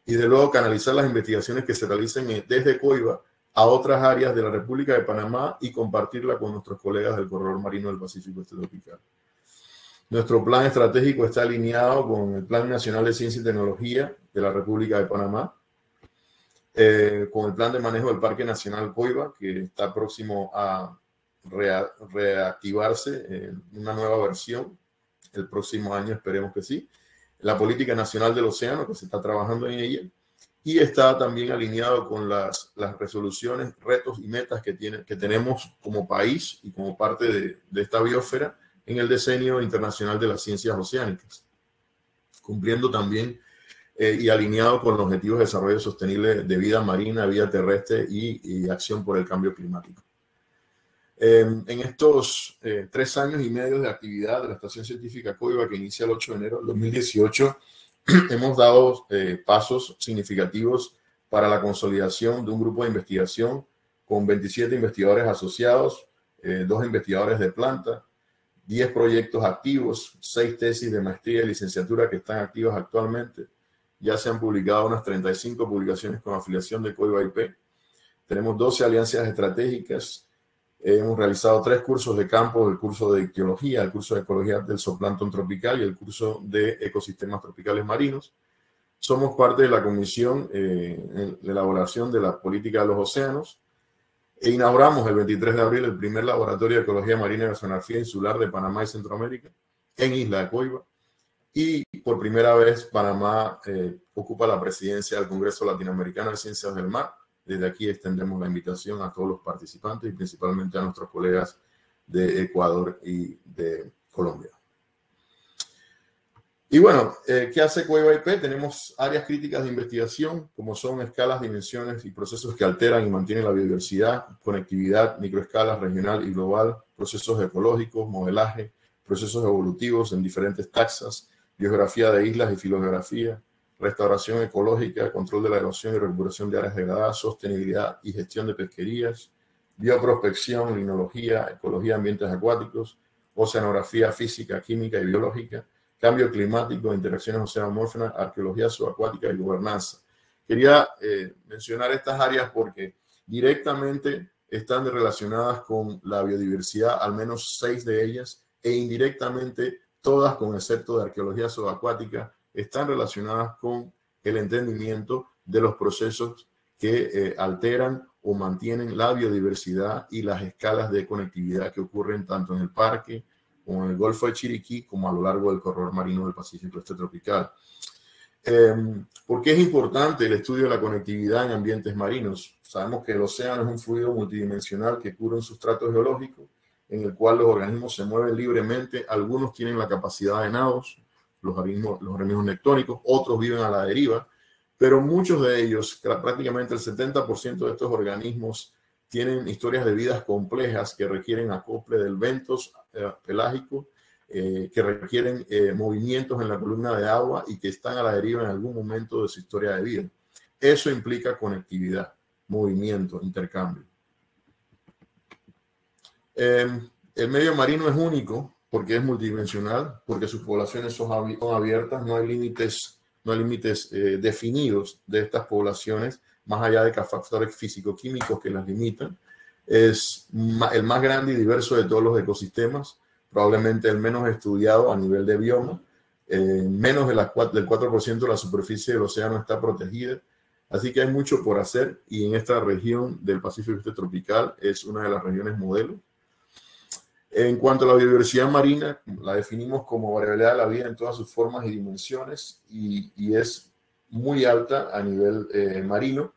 S4: y de luego canalizar las investigaciones que se realicen desde Coiba a otras áreas de la República de Panamá y compartirla con nuestros colegas del Corredor Marino del Pacífico Este tropical. Nuestro plan estratégico está alineado con el Plan Nacional de Ciencia y Tecnología de la República de Panamá, con el Plan de Manejo del Parque Nacional Coiba, que está próximo a reactivarse en una nueva versión. El próximo año esperemos que sí. La Política Nacional del Océano, que se está trabajando en ella, y está también alineado con las resoluciones, retos y metas que tenemos como país y como parte de esta biosfera en el Decenio Internacional de las Ciencias Oceánicas, cumpliendo también y alineado con los Objetivos de Desarrollo Sostenible de vida marina, vida terrestre y acción por el cambio climático. En estos 3 años y medio de actividad de la Estación Científica Coiba, que inicia el 8 de enero del 2018, hemos dado pasos significativos para la consolidación de un grupo de investigación con 27 investigadores asociados, 2 investigadores de planta, 10 proyectos activos, 6 tesis de maestría y licenciatura que están activas actualmente. Ya se han publicado unas 35 publicaciones con afiliación de Coiba IP. Tenemos 12 alianzas estratégicas. Hemos realizado 3 cursos de campo, el curso de ictiología, el curso de ecología del zooplancton tropical y el curso de ecosistemas tropicales marinos. Somos parte de la comisión en la elaboración de la política de los océanos e inauguramos el 23 de abril el primer laboratorio de ecología marina y oceanografía insular de Panamá y Centroamérica en Isla de Coiba. Y por primera vez Panamá ocupa la presidencia del Congreso Latinoamericano de Ciencias del Mar. Desde aquí extendemos la invitación a todos los participantes y principalmente a nuestros colegas de Ecuador y de Colombia. Y bueno, ¿qué hace Coiba IP? Tenemos áreas críticas de investigación, como son escalas, dimensiones y procesos que alteran y mantienen la biodiversidad, conectividad, microescalas regional y global, procesos ecológicos, modelaje, procesos evolutivos en diferentes taxas, biografía de islas y filogeografía, restauración ecológica, control de la erosión y recuperación de áreas degradadas, sostenibilidad y gestión de pesquerías, bioprospección, linología, ecología de ambientes acuáticos, oceanografía física, química y biológica, cambio climático, interacciones oceanomórficas, arqueología subacuática y gobernanza. Quería mencionar estas áreas porque directamente están relacionadas con la biodiversidad, al menos 6 de ellas, e indirectamente todas, con excepto de arqueología subacuática, están relacionadas con el entendimiento de los procesos que alteran o mantienen la biodiversidad y las escalas de conectividad que ocurren tanto en el parque como en el Golfo de Chiriquí, como a lo largo del corredor marino del Pacífico Este tropical. ¿Por qué es importante el estudio de la conectividad en ambientes marinos? Sabemos que el océano es un fluido multidimensional que cubre un sustrato geológico en el cual los organismos se mueven libremente. Algunos tienen la capacidad de nados, los organismos nectónicos, otros viven a la deriva, pero muchos de ellos, prácticamente el 70% de estos organismos, tienen historias de vidas complejas que requieren acople de eventos pelágicos, que requieren movimientos en la columna de agua y que están a la deriva en algún momento de su historia de vida. Eso implica conectividad, movimiento, intercambio. El medio marino es único porque es multidimensional, porque sus poblaciones son abiertas, no hay límites definidos de estas poblaciones, más allá de factores físico-químicos que las limitan. Es el más grande y diverso de todos los ecosistemas, probablemente el menos estudiado a nivel de bioma. Menos del 4% de la superficie del océano está protegida. Así que hay mucho por hacer y en esta región del Pacífico Este tropical es una de las regiones modelo. En cuanto a la biodiversidad marina, la definimos como variabilidad de la vida en todas sus formas y dimensiones y es muy alta a nivel marino,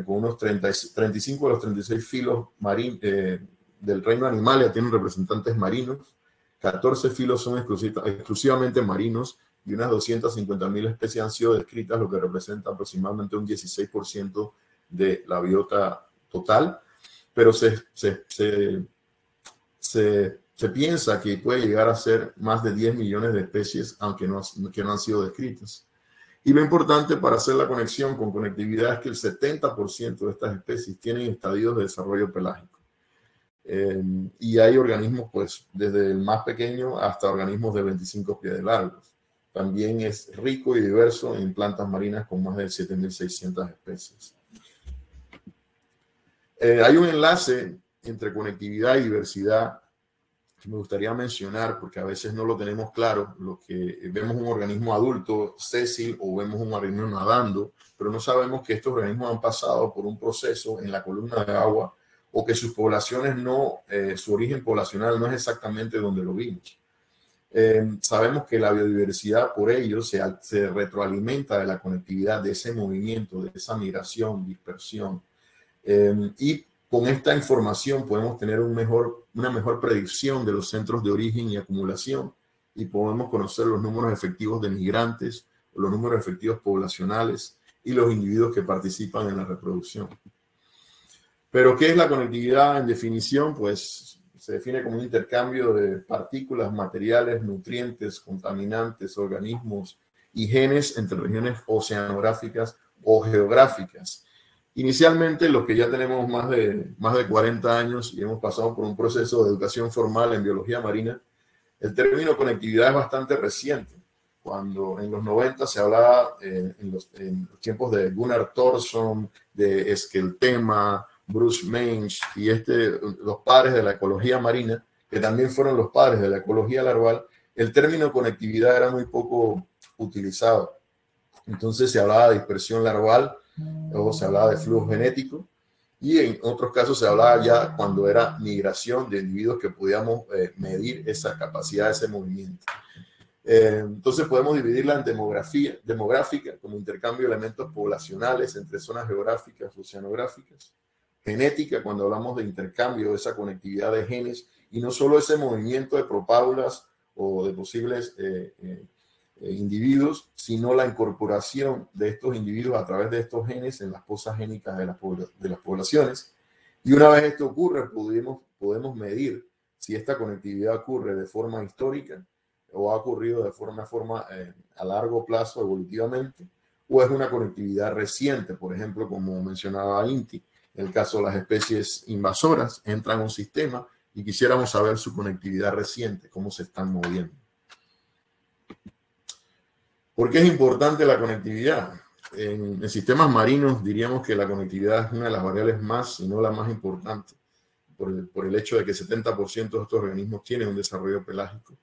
S4: con unos 35 de los 36 filos del reino animal ya tienen representantes marinos, 14 filos son exclusivamente marinos y unas 250.000 especies han sido descritas, lo que representa aproximadamente un 16% de la biota total, pero se piensa que puede llegar a ser más de 10 millones de especies, aunque que no han sido descritas. Y lo importante para hacer la conexión con conectividad es que el 70% de estas especies tienen estadios de desarrollo pelágico. Y hay organismos, pues, desde el más pequeño hasta organismos de 25 pies de largos. También es rico y diverso en plantas marinas con más de 7.600 especies. Hay un enlace entre conectividad y diversidad que me gustaría mencionar porque a veces no lo tenemos claro. Lo que vemos un organismo adulto, sésil, o vemos un organismo nadando, pero no sabemos que estos organismos han pasado por un proceso en la columna de agua o que sus poblaciones su origen poblacional no es exactamente donde lo vimos. Sabemos que la biodiversidad por ello se retroalimenta de la conectividad, de ese movimiento, de esa migración, dispersión. Y con esta información podemos tener una mejor predicción de los centros de origen y acumulación y podemos conocer los números efectivos de migrantes los números efectivos poblacionales y los individuos que participan en la reproducción. Pero, ¿qué es la conectividad en definición? Pues se define como un intercambio de partículas, materiales, nutrientes, contaminantes, organismos y genes entre regiones oceanográficas o geográficas. Inicialmente, los que ya tenemos más de 40 años y hemos pasado por un proceso de educación formal en biología marina, el término conectividad es bastante reciente. Cuando en los 90 se hablaba, en los tiempos de Gunnar Thorson, de Eskeltema, Bruce Mange y los padres de la ecología marina, que también fueron los padres de la ecología larval, el término conectividad era muy poco utilizado. Entonces se hablaba de dispersión larval o se hablaba de flujo genético, y en otros casos se hablaba ya cuando era migración de individuos que podíamos medir esa capacidad, ese movimiento. Entonces podemos dividirla en demográfica, como intercambio de elementos poblacionales entre zonas geográficas, oceanográficas; genética, cuando hablamos de intercambio, de esa conectividad de genes, y no solo ese movimiento de propábulas o de posibles individuos, sino la incorporación de estos individuos a través de estos genes en las pozas génicas de las poblaciones. Y una vez esto ocurre, podemos medir si esta conectividad ocurre de forma histórica o ha ocurrido de forma a largo plazo evolutivamente, o es una conectividad reciente, por ejemplo, como mencionaba Inti, en el caso de las especies invasoras, entran a un sistema y quisiéramos saber su conectividad reciente, cómo se están moviendo. ¿Por qué es importante la conectividad? En sistemas marinos diríamos que la conectividad es una de las variables más, si no la más importante, por el hecho de que 70% de estos organismos tienen un desarrollo pelágico.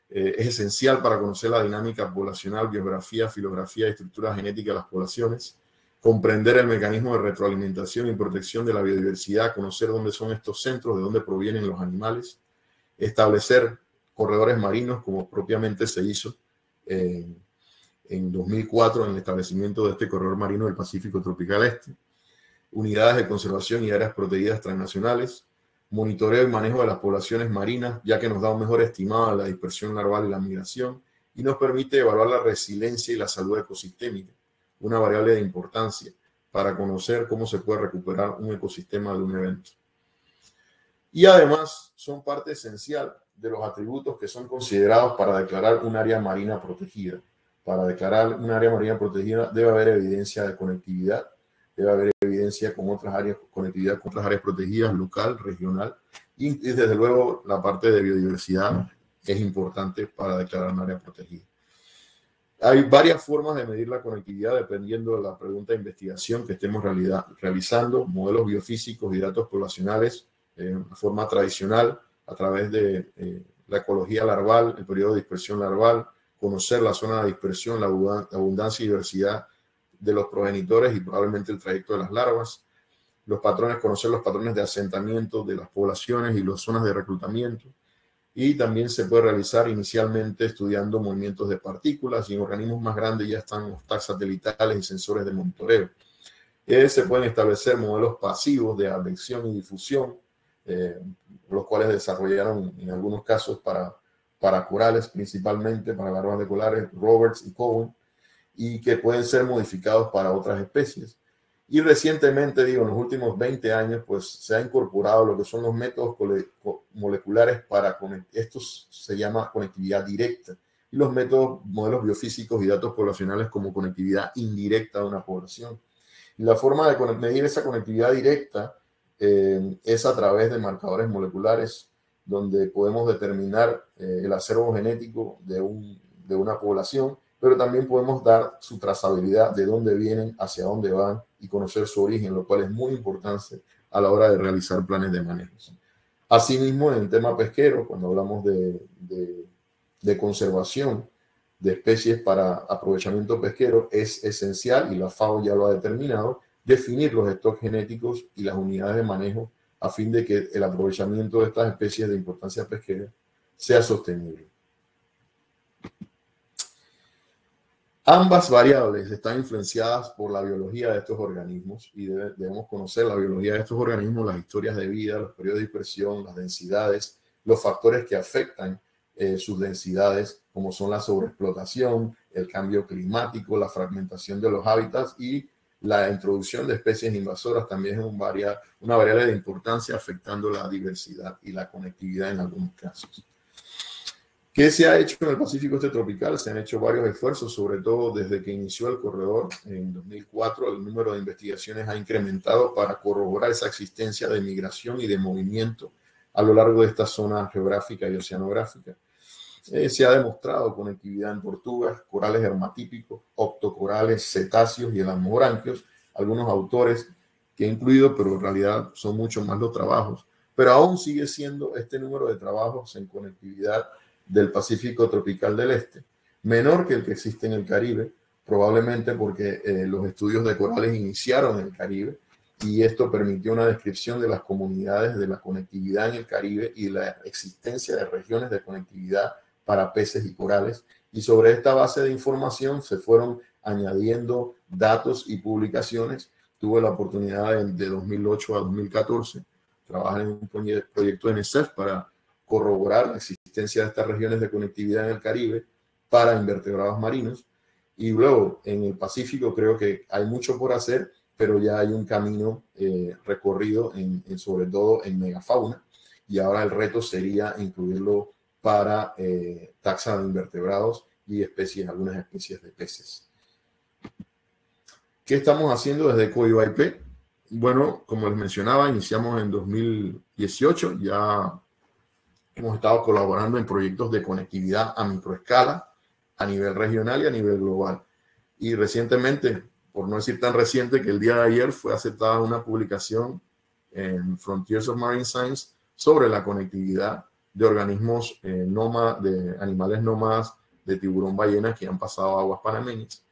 S4: Es esencial para conocer la dinámica poblacional, biografía, filografía y estructura genética de las poblaciones, comprender el mecanismo de retroalimentación y protección de la biodiversidad, conocer dónde son estos centros, de dónde provienen los animales, establecer corredores marinos, como propiamente se hizo en 2004 en el establecimiento de este corredor marino del Pacífico Tropical Este, unidades de conservación y áreas protegidas transnacionales, monitoreo y manejo de las poblaciones marinas, ya que nos da un mejor estimado de la dispersión larval y la migración, y nos permite evaluar la resiliencia y la salud ecosistémica, una variable de importancia para conocer cómo se puede recuperar un ecosistema de un evento. Y además son parte esencial de los atributos que son considerados para declarar un área marina protegida. Para declarar un área marina protegida debe haber evidencia de conectividad, debe haber evidencia con otras áreas, conectividad con otras áreas protegidas, local, regional, y desde luego la parte de biodiversidad es importante para declarar un área protegida. Hay varias formas de medir la conectividad dependiendo de la pregunta de investigación que estemos realizando, modelos biofísicos y datos poblacionales de forma tradicional a través de la ecología larval, el periodo de dispersión larval, conocer la zona de dispersión, la abundancia y diversidad de los progenitores y probablemente el trayecto de las larvas, conocer los patrones de asentamiento de las poblaciones y las zonas de reclutamiento. Y también se puede realizar inicialmente estudiando movimientos de partículas, y en organismos más grandes ya están los tags satelitales y sensores de monitoreo. Se pueden establecer modelos pasivos de advección y difusión, los cuales desarrollaron en algunos casos para corales, principalmente para larvas de corales, Roberts y Cohen, y que pueden ser modificados para otras especies. Y recientemente, en los últimos 20 años, pues se ha incorporado lo que son los métodos moleculares para esto se llama conectividad directa, y los modelos biofísicos y datos poblacionales como conectividad indirecta de una población. Y la forma de medir esa conectividad directa es a través de marcadores moleculares, donde podemos determinar el acervo genético de una población, pero también podemos dar su trazabilidad, de dónde vienen, hacia dónde van, y conocer su origen, lo cual es muy importante a la hora de realizar planes de manejo. Asimismo, en el tema pesquero, cuando hablamos de conservación de especies para aprovechamiento pesquero, es esencial, y la FAO ya lo ha determinado, definir los stocks genéticos y las unidades de manejo a fin de que el aprovechamiento de estas especies de importancia pesquera sea sostenible. Ambas variables están influenciadas por la biología de estos organismos, y debemos conocer la biología de estos organismos, las historias de vida, los periodos de dispersión, las densidades, los factores que afectan sus densidades, como son la sobreexplotación, el cambio climático, la fragmentación de los hábitats y la introducción de especies invasoras también es una variable de importancia afectando la diversidad y la conectividad en algunos casos. ¿Qué se ha hecho en el Pacífico Este tropical? Se han hecho varios esfuerzos, sobre todo desde que inició el corredor en 2004. El número de investigaciones ha incrementado para corroborar esa existencia de migración y de movimiento a lo largo de esta zona geográfica y oceanográfica. Se ha demostrado conectividad en tortugas, corales hermatípicos, octocorales, cetáceos y elasmobranquios. Algunos autores que he incluido, pero en realidad son mucho más los trabajos. Pero aún sigue siendo este número de trabajos en conectividad del Pacífico tropical del Este menor que el que existe en el Caribe, probablemente porque los estudios de corales iniciaron en el Caribe y esto permitió una descripción de las comunidades de la conectividad en el Caribe y la existencia de regiones de conectividad para peces y corales. Y sobre esta base de información se fueron añadiendo datos y publicaciones. Tuve la oportunidad de 2008 a 2014 trabajar en un proyecto de NSF para corroborar la existencia de estas regiones de conectividad en el Caribe para invertebrados marinos. Y luego en el Pacífico creo que hay mucho por hacer, pero ya hay un camino recorrido sobre todo en megafauna, y ahora el reto sería incluirlo para taxa de invertebrados y algunas especies de peces. ¿Qué estamos haciendo desde COIBAIP? Bueno, como les mencionaba, iniciamos en 2018, ya hemos estado colaborando en proyectos de conectividad a microescala, a nivel regional y a nivel global. Y recientemente, por no decir tan reciente, que el día de ayer fue aceptada una publicación en Frontiers of Marine Science sobre la conectividad de organismos de animales nómadas de tiburón ballena que han pasado aguas panameñas,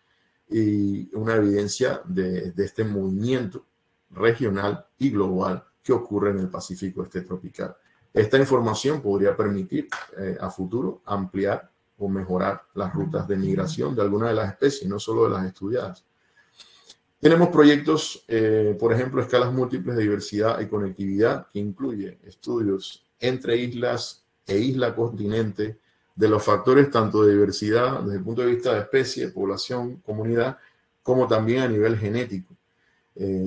S4: y una evidencia de este movimiento regional y global que ocurre en el Pacífico Este tropical. Esta información podría permitir a futuro ampliar o mejorar las rutas de migración de algunas de las especies, no solo de las estudiadas. Tenemos proyectos, por ejemplo, escalas múltiples de diversidad y conectividad, que incluye estudios entre islas e isla-continente de los factores tanto de diversidad desde el punto de vista de especie, población, comunidad, como también a nivel genético.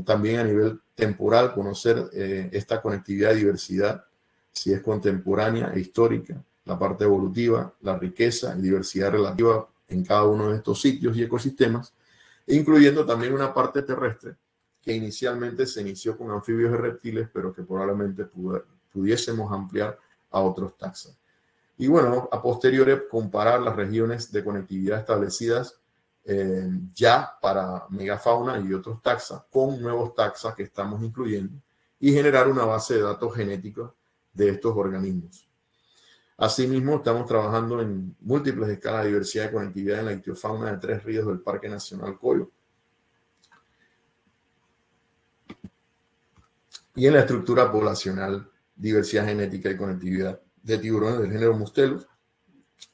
S4: También a nivel temporal, conocer esta conectividad y diversidad, si es contemporánea e histórica, la parte evolutiva, la riqueza y diversidad relativa en cada uno de estos sitios y ecosistemas, incluyendo también una parte terrestre que inicialmente se inició con anfibios y reptiles, pero que probablemente pudiésemos ampliar a otros taxas. Y bueno, a posteriori comparar las regiones de conectividad establecidas ya para megafauna y otros taxas con nuevos taxas que estamos incluyendo y generar una base de datos genéticos de estos organismos. Asimismo, estamos trabajando en múltiples escalas de diversidad y conectividad en la ictiofauna de 3 ríos del Parque Nacional Coyo y en la estructura poblacional, diversidad genética y conectividad de tiburones del género Mustelus,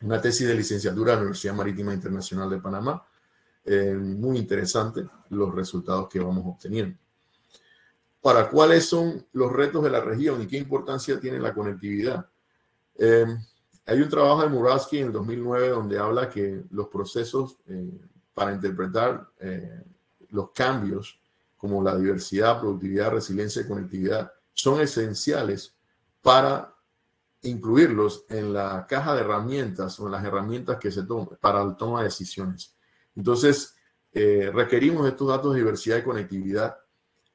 S4: una tesis de licenciatura de la Universidad Marítima Internacional de Panamá. Muy interesante los resultados que vamos obteniendo. Para cuáles son los retos de la región y qué importancia tiene la conectividad. Hay un trabajo de Murawski en el 2009 donde habla que los procesos para interpretar los cambios como la diversidad, productividad, resiliencia y conectividad son esenciales para incluirlos en la caja de herramientas o en las herramientas que se toman para la toma de decisiones. Entonces, requerimos estos datos de diversidad y conectividad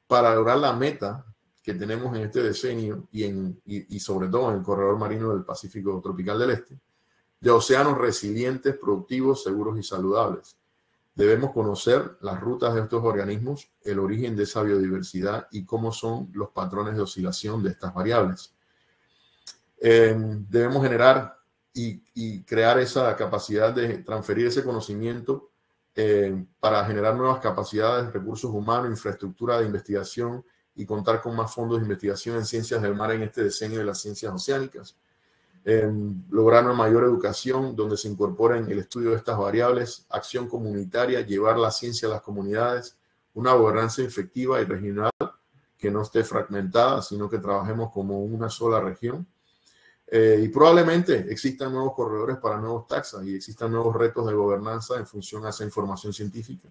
S4: para lograr la meta que tenemos en este decenio y sobre todo en el corredor marino del Pacífico tropical del Este, de océanos resilientes, productivos, seguros y saludables. Debemos conocer las rutas de estos organismos, el origen de esa biodiversidad y cómo son los patrones de oscilación de estas variables. Debemos generar y crear esa capacidad de transferir ese conocimiento para generar nuevas capacidades, recursos humanos, infraestructura de investigación y contar con más fondos de investigación en ciencias del mar en este decenio de las ciencias oceánicas. Lograr una mayor educación donde se incorporen el estudio de estas variables, acción comunitaria, llevar la ciencia a las comunidades, una gobernanza efectiva y regional que no esté fragmentada, sino que trabajemos como una sola región. Y probablemente existan nuevos corredores para nuevos taxas y existan nuevos retos de gobernanza en función a esa información científica.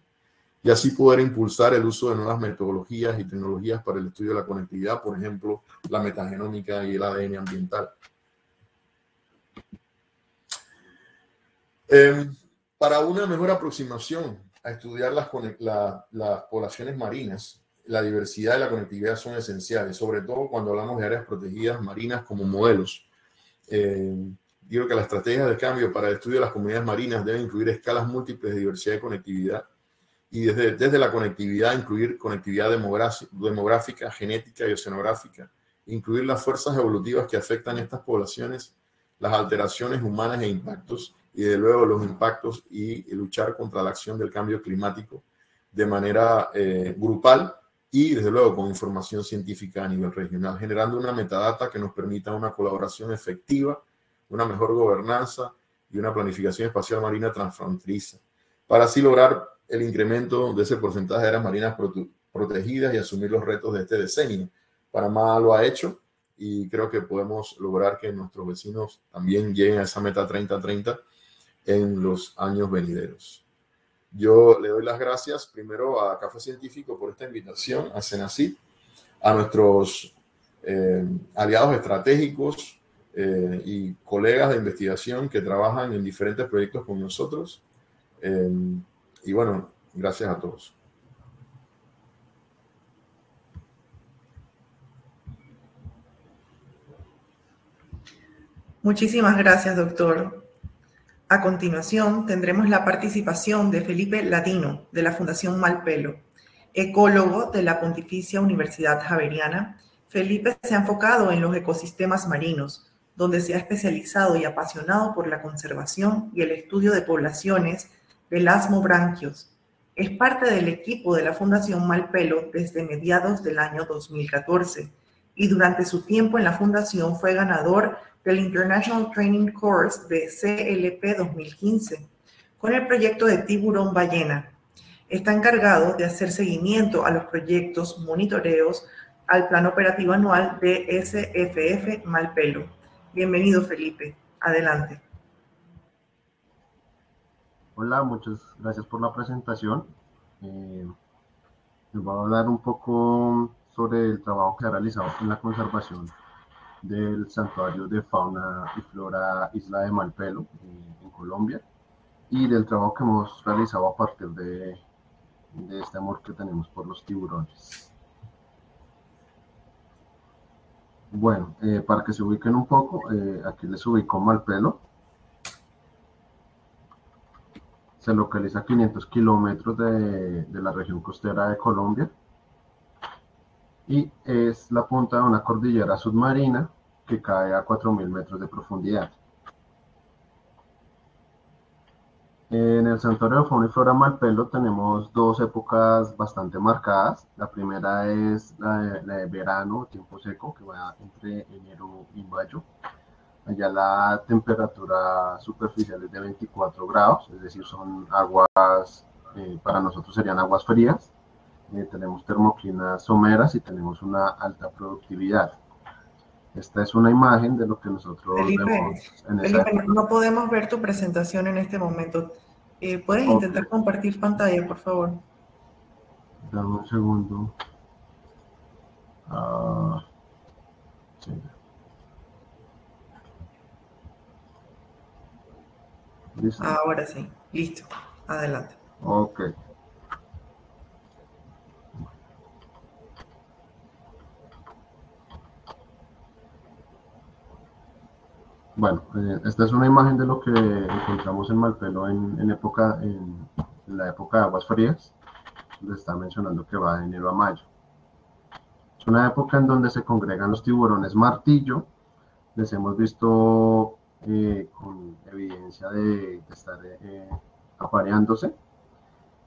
S4: Y así poder impulsar el uso de nuevas metodologías y tecnologías para el estudio de la conectividad, por ejemplo, la metagenómica y el ADN ambiental. Para una mejor aproximación a estudiar las poblaciones marinas, la diversidad y la conectividad son esenciales, sobre todo cuando hablamos de áreas protegidas marinas como modelos. Digo que las estrategias de cambio para el estudio de las comunidades marinas deben incluir escalas múltiples de diversidad y conectividad, y desde la conectividad incluir conectividad demográfica, genética y oceanográfica, incluir las fuerzas evolutivas que afectan estas poblaciones, las alteraciones humanas e impactos, y de luego los impactos y luchar contra la acción del cambio climático de manera grupal y desde luego con información científica a nivel regional, generando una metadata que nos permita una colaboración efectiva, una mejor gobernanza y una planificación espacial marina transfronteriza, para así lograr el incremento de ese porcentaje de áreas marinas protegidas y asumir los retos de este decenio. Panamá lo ha hecho y creo que podemos lograr que nuestros vecinos también lleguen a esa meta 2030 en los años venideros. Yo le doy las gracias primero a Café Científico por esta invitación, a CENACYT, a nuestros aliados estratégicos y colegas de investigación que trabajan en diferentes proyectos con nosotros. Y bueno, gracias a todos.
S1: Muchísimas gracias, doctor. A continuación, tendremos la participación de Felipe Ladino, de la Fundación Malpelo, ecólogo de la Pontificia Universidad Javeriana. Felipe se ha enfocado en los ecosistemas marinos, donde se ha especializado y apasionado por la conservación y el estudio de poblaciones de lasmobranquios. Es parte del equipo de la Fundación Malpelo desde mediados del año 2014 y durante su tiempo en la fundación fue ganador del International Training Course de CLP 2015 con el proyecto de tiburón ballena. Está encargado de hacer seguimiento a los proyectos, monitoreos al plan operativo anual de SFF Malpelo. Bienvenido, Felipe. Adelante.
S5: Hola, muchas gracias por la presentación. Les voy a hablar un poco sobre el trabajo que ha realizado en la conservación del Santuario de Fauna y Flora Isla de Malpelo en Colombia y del trabajo que hemos realizado a partir de este amor que tenemos por los tiburones. Bueno, para que se ubiquen un poco, aquí les ubico Malpelo. Se localiza a 500 kilómetros de la región costera de Colombia y es la punta de una cordillera submarina que cae a 4.000 metros de profundidad. En el Santuario de Fauna y Flora Malpelo tenemos dos épocas bastante marcadas. La primera es la de verano, tiempo seco, que va entre enero y mayo. Allá la temperatura superficial es de 24 grados, es decir, son aguas, para nosotros serían aguas frías. Tenemos termoclinas someras y tenemos una alta productividad. Esta es una imagen de lo que nosotros vemos en esa época.
S1: No podemos ver tu presentación en este momento. ¿Puedes intentar compartir pantalla, por favor?
S5: Dame un segundo. Sí. ¿Listo?
S1: Ahora sí, listo. Adelante.
S5: Ok. Bueno, esta es una imagen de lo que encontramos en Malpelo en la época de aguas frías. Les está mencionando que va de enero a mayo. Es una época en donde se congregan los tiburones martillo. Les hemos visto con evidencia de estar apareándose.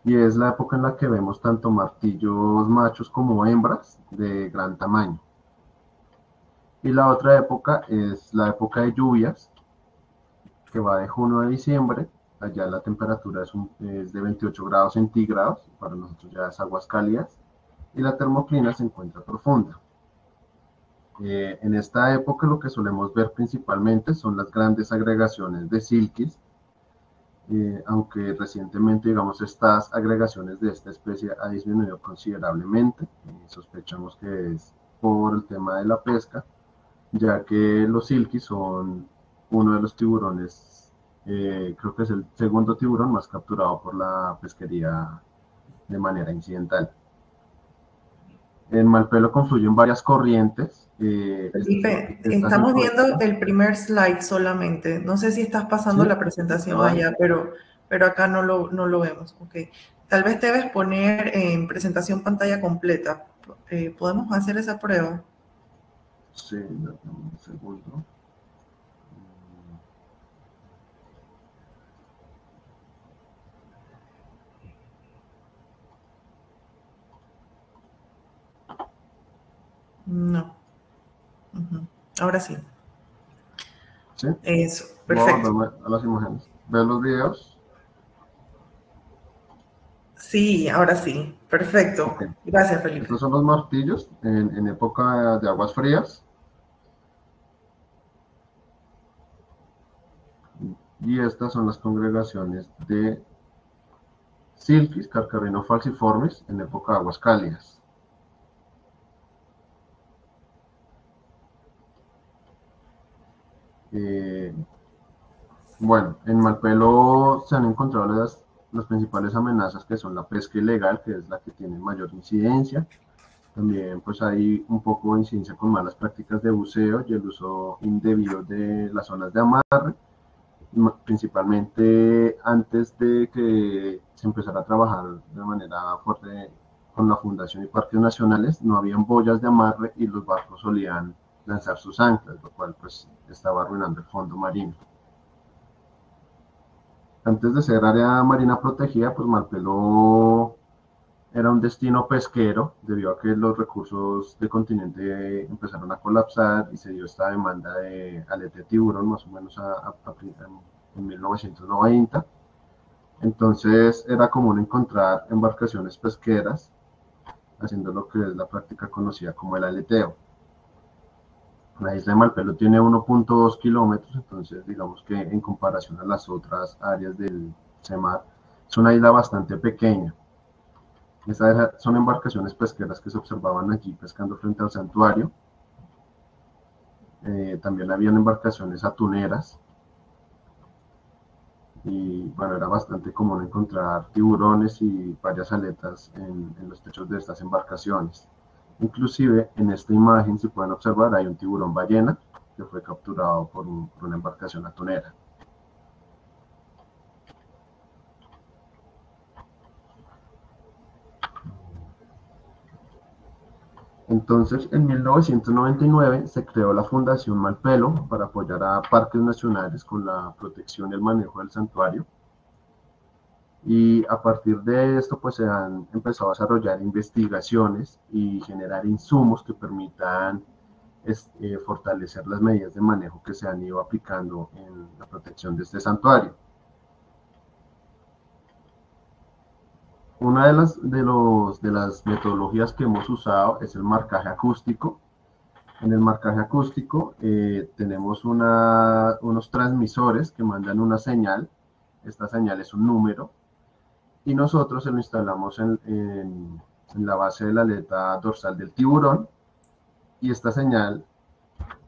S5: Y es la época en la que vemos tanto martillos machos como hembras de gran tamaño. Y la otra época es la época de lluvias, que va de junio a diciembre. Allá la temperatura es de 28 grados centígrados, para nosotros ya es aguas cálidas, y la termoclina se encuentra profunda. En esta época lo que solemos ver principalmente son las grandes agregaciones de silkies, aunque recientemente, digamos, estas agregaciones de esta especie ha disminuido considerablemente. Sospechamos que es por el tema de la pesca, ya que los silkies son uno de los tiburones, creo que es el segundo tiburón más capturado por la pesquería de manera incidental. En Malpelo confluyen varias corrientes.
S1: Felipe, estamos viendo el primer slide solamente. No sé si estás pasando
S5: ¿Sí?
S1: la presentación allá, pero acá no lo vemos. Okay. Tal vez debes poner en presentación pantalla completa. ¿Podemos hacer esa prueba?
S5: Sí, un segundo.
S1: No. Ahora sí.
S5: ¿Sí?
S1: Eso, perfecto.
S5: Voy a las imágenes. ¿Ves los videos?
S1: Sí, ahora sí. Perfecto.
S5: Okay.
S1: Gracias, Felipe.
S5: Estos son los martillos en época de aguas frías. Y estas son las congregaciones de Silphis, Carcarino falciformes, en época de aguas cálidas. Bueno, en Malpelo se han encontrado las principales amenazas, que son la pesca ilegal, que es la que tiene mayor incidencia. También pues hay un poco de incidencia con malas prácticas de buceo y el uso indebido de las zonas de amarre, principalmente antes de que se empezara a trabajar de manera fuerte con la Fundación y Parques Nacionales. No habían boyas de amarre y los barcos solían lanzar sus anclas, lo cual pues estaba arruinando el fondo marino. Antes de ser área marina protegida, pues Malpelo era un destino pesquero debido a que los recursos del continente empezaron a colapsar y se dio esta demanda de aleta de tiburón más o menos en 1990. Entonces era común encontrar embarcaciones pesqueras haciendo lo que es la práctica conocida como el aleteo. La isla de Malpelo tiene 1.2 kilómetros, entonces digamos que en comparación a las otras áreas del CEMAR, es una isla bastante pequeña. Estas son embarcaciones pesqueras que se observaban allí pescando frente al santuario. También habían embarcaciones atuneras. Y bueno, era bastante común encontrar tiburones y varias aletas en los techos de estas embarcaciones. Inclusive en esta imagen, si pueden observar, hay un tiburón ballena que fue capturado por una embarcación atunera. Entonces, en 1999 se creó la Fundación Malpelo para apoyar a parques nacionales con la protección y el manejo del santuario. Y a partir de esto, pues se han empezado a desarrollar investigaciones y generar insumos que permitan fortalecer las medidas de manejo que se han ido aplicando en la protección de este santuario. Una de las metodologías que hemos usado es el marcaje acústico. En el marcaje acústico tenemos unos transmisores que mandan una señal. Esta señal es un número y nosotros se lo instalamos en la base de la aleta dorsal del tiburón, y esta señal,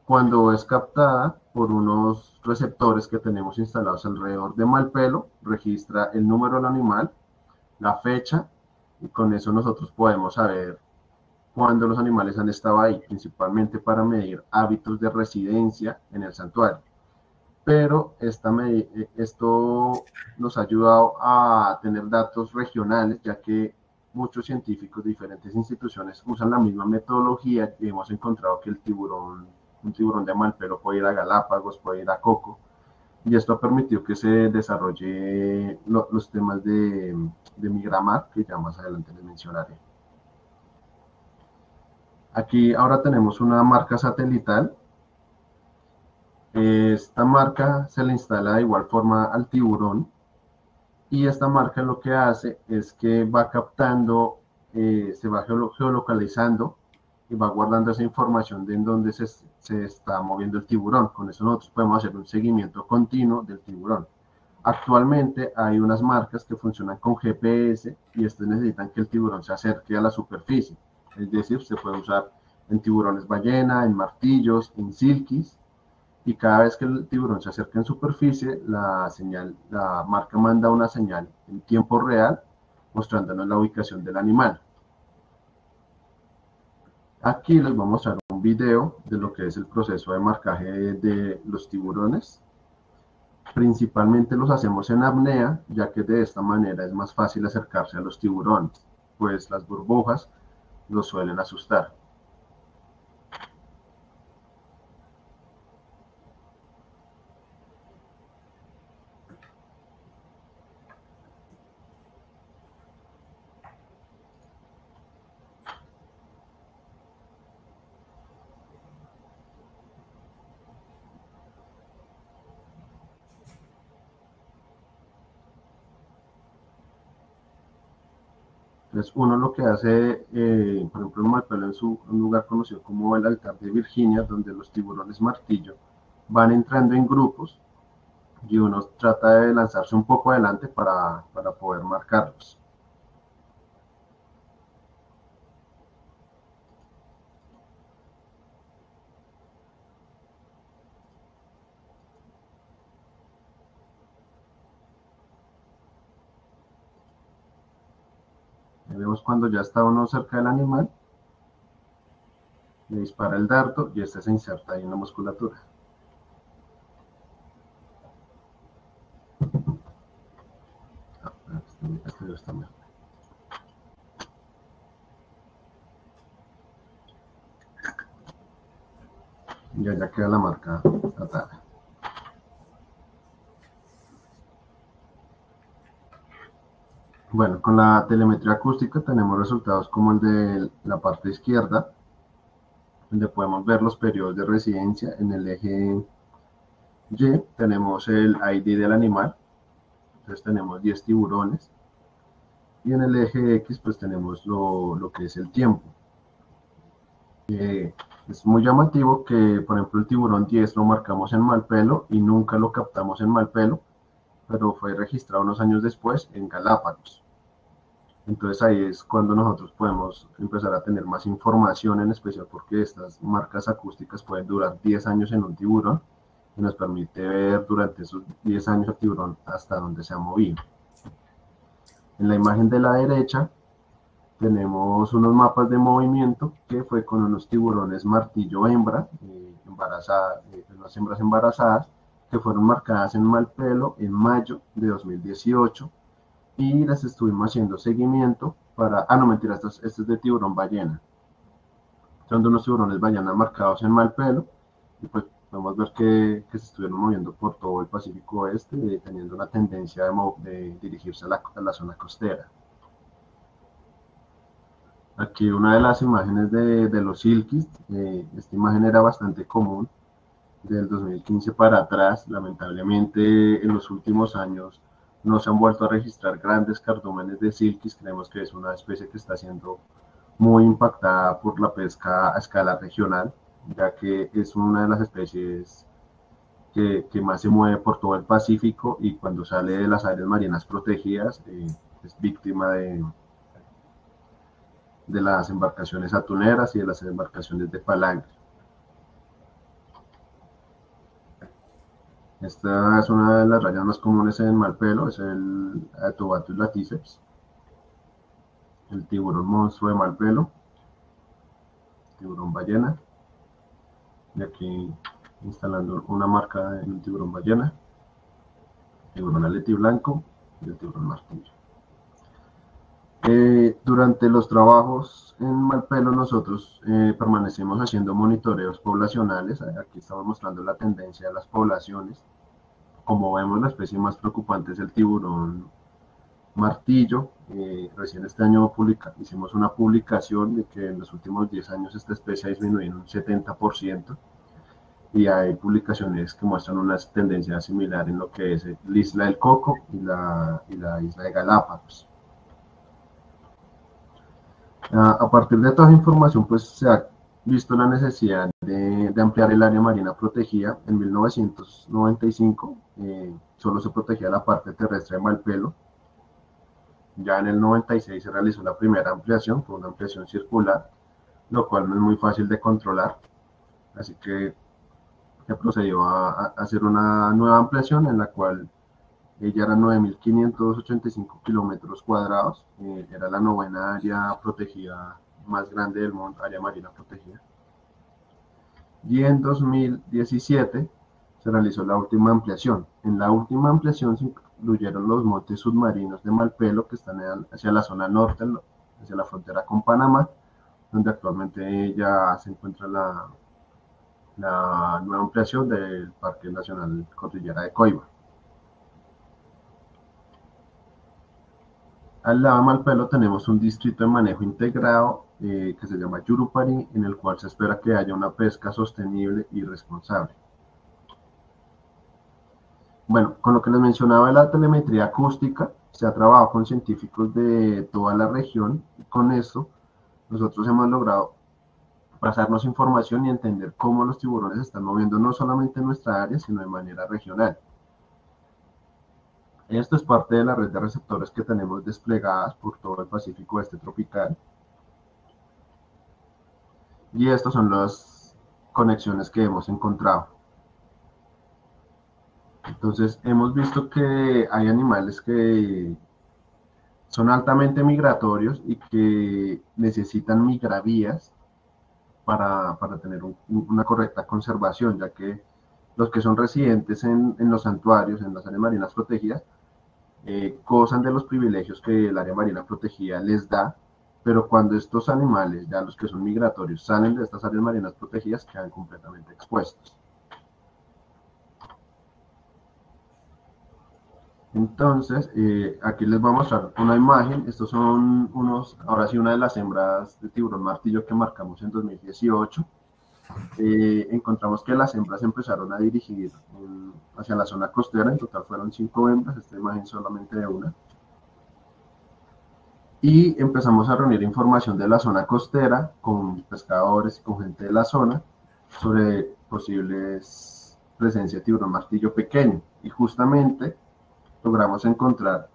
S5: cuando es captada por unos receptores que tenemos instalados alrededor de Malpelo, registra el número del animal, la fecha, y con eso nosotros podemos saber cuándo los animales han estado ahí, principalmente para medir hábitos de residencia en el santuario. Pero esto nos ha ayudado a tener datos regionales, ya que muchos científicos de diferentes instituciones usan la misma metodología y hemos encontrado que un tiburón de Malpelo puede ir a Galápagos, puede ir a Coco, y esto ha permitido que se desarrolle los temas de Migramar, que ya más adelante les mencionaré. Aquí ahora tenemos una marca satelital. Esta marca se le instala de igual forma al tiburón, y esta marca lo que hace es que va captando, se va geolocalizando y va guardando esa información de en dónde se está moviendo el tiburón. Con eso nosotros podemos hacer un seguimiento continuo del tiburón. Actualmente hay unas marcas que funcionan con GPS y estas necesitan que el tiburón se acerque a la superficie. Es decir, se puede usar en tiburones ballena, en martillos, en silkies, y cada vez que el tiburón se acerca en superficie, la marca manda una señal en tiempo real mostrándonos la ubicación del animal. Aquí les voy a mostrar un video de lo que es el proceso de marcaje de los tiburones. Principalmente los hacemos en apnea, ya que de esta manera es más fácil acercarse a los tiburones, pues las burbujas los suelen asustar. Entonces uno lo que hace, por ejemplo, en Malpelo, en un lugar conocido como el Altar de Virginia, donde los tiburones martillo van entrando en grupos y uno trata de lanzarse un poco adelante para poder marcarlos. Y vemos cuando ya está uno cerca del animal, le dispara el dardo y este se inserta ahí en la musculatura. Este está mejor. Ya queda la marca atada. Bueno, con la telemetría acústica tenemos resultados como el de la parte izquierda, donde podemos ver los periodos de residencia. En el eje Y tenemos el ID del animal, entonces tenemos 10 tiburones, y en el eje X pues tenemos lo que es el tiempo. Es muy llamativo que, por ejemplo, el tiburón 10 lo marcamos en Malpelo y nunca lo captamos en Malpelo, pero fue registrado unos años después en Galápagos. Entonces ahí es cuando nosotros podemos empezar a tener más información, en especial porque estas marcas acústicas pueden durar 10 años en un tiburón y nos permite ver durante esos 10 años el tiburón hasta donde se ha movido. En la imagen de la derecha tenemos unos mapas de movimiento que fue con unos tiburones martillo hembra, unas hembras embarazadas, que fueron marcadas en Malpelo en mayo de 2018, y las estuvimos haciendo seguimiento para... Ah, no, mentira, esto es de tiburón ballena. Son de unos tiburones ballena marcados en Malpelo, y pues podemos ver que se estuvieron moviendo por todo el Pacífico Oeste, teniendo una tendencia de dirigirse a la zona costera. Aquí una de las imágenes de los silkies. Esta imagen era bastante común del 2015 para atrás. Lamentablemente en los últimos años no se han vuelto a registrar grandes cardúmenes de silkies. Creemos que es una especie que está siendo muy impactada por la pesca a escala regional, ya que es una de las especies que más se mueve por todo el Pacífico, y cuando sale de las áreas marinas protegidas es víctima de las embarcaciones atuneras y de las embarcaciones de palangre. Esta es una de las rayas más comunes en Malpelo, es el Atobatus laticeps, el tiburón monstruo de Malpelo, tiburón ballena, y aquí instalando una marca en el tiburón ballena, tiburón aleti blanco y el tiburón martillo. Durante los trabajos en Malpelo nosotros permanecemos haciendo monitoreos poblacionales. Aquí estamos mostrando la tendencia de las poblaciones. Como vemos, la especie más preocupante es el tiburón martillo. Recién este año hicimos una publicación de que en los últimos 10 años esta especie ha disminuido un 70%, y hay publicaciones que muestran una tendencia similar en lo que es la isla del Coco y la isla de Galápagos. A partir de toda esa información, pues se ha visto la necesidad de ampliar el área marina protegida. En 1995 solo se protegía la parte terrestre de Malpelo. Ya en el 96 se realizó la primera ampliación, fue una ampliación circular, lo cual no es muy fácil de controlar, así que se procedió a hacer una nueva ampliación en la cual ya eran 9.585 kilómetros cuadrados, era la novena área protegida más grande del mundo, área marina protegida. Y en 2017 se realizó la última ampliación. En la última ampliación se incluyeron los montes submarinos de Malpelo, que están hacia la zona norte, hacia la frontera con Panamá, donde actualmente ya se encuentra la nueva ampliación del Parque Nacional Cordillera de Coiba. Al lado de Malpelo tenemos un distrito de manejo integrado que se llama Yurupari, en el cual se espera que haya una pesca sostenible y responsable. Bueno, con lo que les mencionaba de la telemetría acústica, se ha trabajado con científicos de toda la región y con esto nosotros hemos logrado pasarnos información y entender cómo los tiburones se están moviendo no solamente en nuestra área, sino de manera regional. Esto es parte de la red de receptores que tenemos desplegadas por todo el Pacífico Este tropical. Y estas son las conexiones que hemos encontrado. Entonces, hemos visto que hay animales que son altamente migratorios y que necesitan migravías para tener una correcta conservación, ya que los que son residentes en los santuarios, en las áreas marinas protegidas, gozan de los privilegios que el área marina protegida les da, pero cuando estos animales, ya los que son migratorios, salen de estas áreas marinas protegidas, quedan completamente expuestos. Entonces, aquí les voy a mostrar una imagen. Estos son ahora sí, una de las hembras de tiburón martillo que marcamos en 2018. Encontramos que las hembras empezaron a dirigir hacia la zona costera. En total fueron 5 hembras, esta imagen solamente de una. Y empezamos a reunir información de la zona costera con pescadores y con gente de la zona sobre posibles presencia de tiburón martillo pequeño. Y justamente logramos encontrar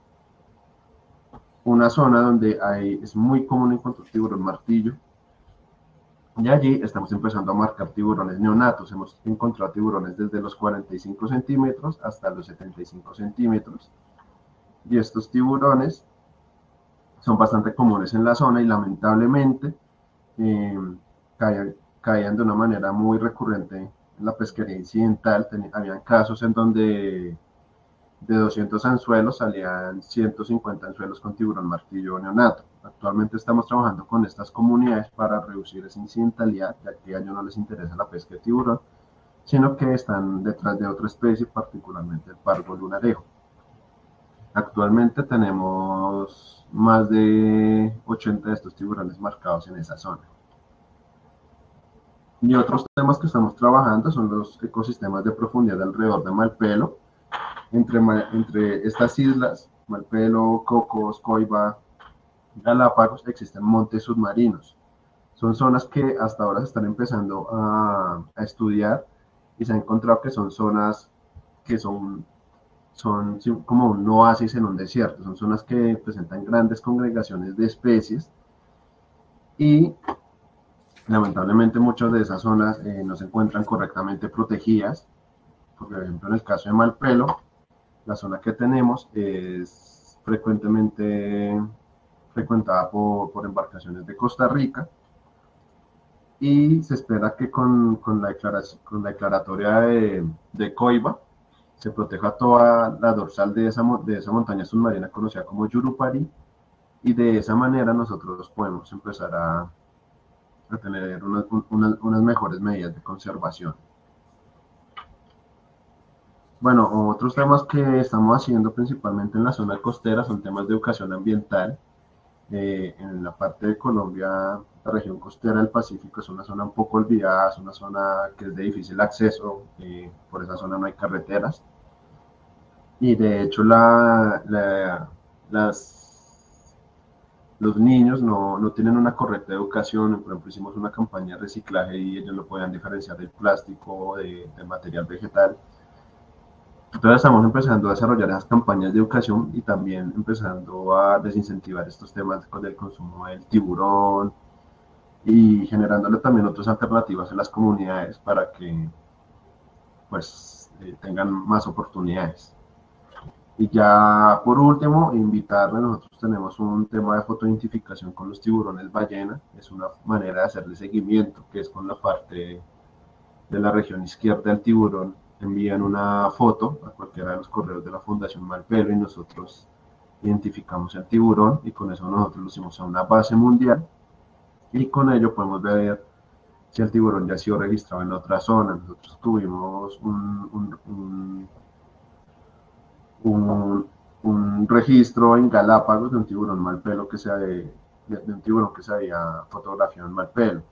S5: una zona donde es muy común encontrar tiburón martillo. Y allí estamos empezando a marcar tiburones neonatos. Hemos encontrado tiburones desde los 45 centímetros hasta los 75 centímetros. Y estos tiburones son bastante comunes en la zona y lamentablemente caían de una manera muy recurrente en la pesquería incidental. Habían casos en donde de 200 anzuelos salían 150 anzuelos con tiburón martillo neonato. Actualmente estamos trabajando con estas comunidades para reducir esa incidentalidad, ya que a ellos no les interesa la pesca de tiburón, sino que están detrás de otra especie, particularmente el pargo lunarejo. Actualmente tenemos más de 80 de estos tiburones marcados en esa zona. Y otros temas que estamos trabajando son los ecosistemas de profundidad alrededor de Malpelo. Entre estas islas, Malpelo, Cocos, Coiba, Galápagos, existen montes submarinos. Son zonas que hasta ahora se están empezando a estudiar y se ha encontrado que son zonas que son como un oasis en un desierto. Son zonas que presentan grandes congregaciones de especies y lamentablemente muchas de esas zonas no se encuentran correctamente protegidas. Por ejemplo, en el caso de Malpelo, la zona que tenemos es frecuentemente frecuentada por embarcaciones de Costa Rica y se espera que con la declaratoria de Coiba se proteja toda la dorsal de esa montaña submarina conocida como Yurupari y de esa manera nosotros podemos empezar a tener unas mejores medidas de conservación. Bueno, otros temas que estamos haciendo principalmente en la zona costera son temas de educación ambiental. En la parte de Colombia, la región costera del Pacífico es una zona un poco olvidada, es una zona que es de difícil acceso, por esa zona no hay carreteras. Y de hecho las los niños no tienen una correcta educación. Por ejemplo, hicimos una campaña de reciclaje y ellos no podían diferenciar del plástico o del material vegetal. Entonces estamos empezando a desarrollar esas campañas de educación y también empezando a desincentivar estos temas del consumo del tiburón y generándole también otras alternativas en las comunidades para que pues tengan más oportunidades. Y ya por último, invitarles, nosotros tenemos un tema de fotoidentificación con los tiburones ballena, es una manera de hacerle seguimiento, que es con la parte de la región izquierda del tiburón, envían una foto a cualquiera de los correos de la Fundación Malpelo y nosotros identificamos el tiburón y con eso nosotros lo hicimos a una base mundial y con ello podemos ver si el tiburón ya ha sido registrado en otra zona. Nosotros tuvimos un registro en Galápagos de un tiburón malpelo de un tiburón que se había fotografiado en Malpelo.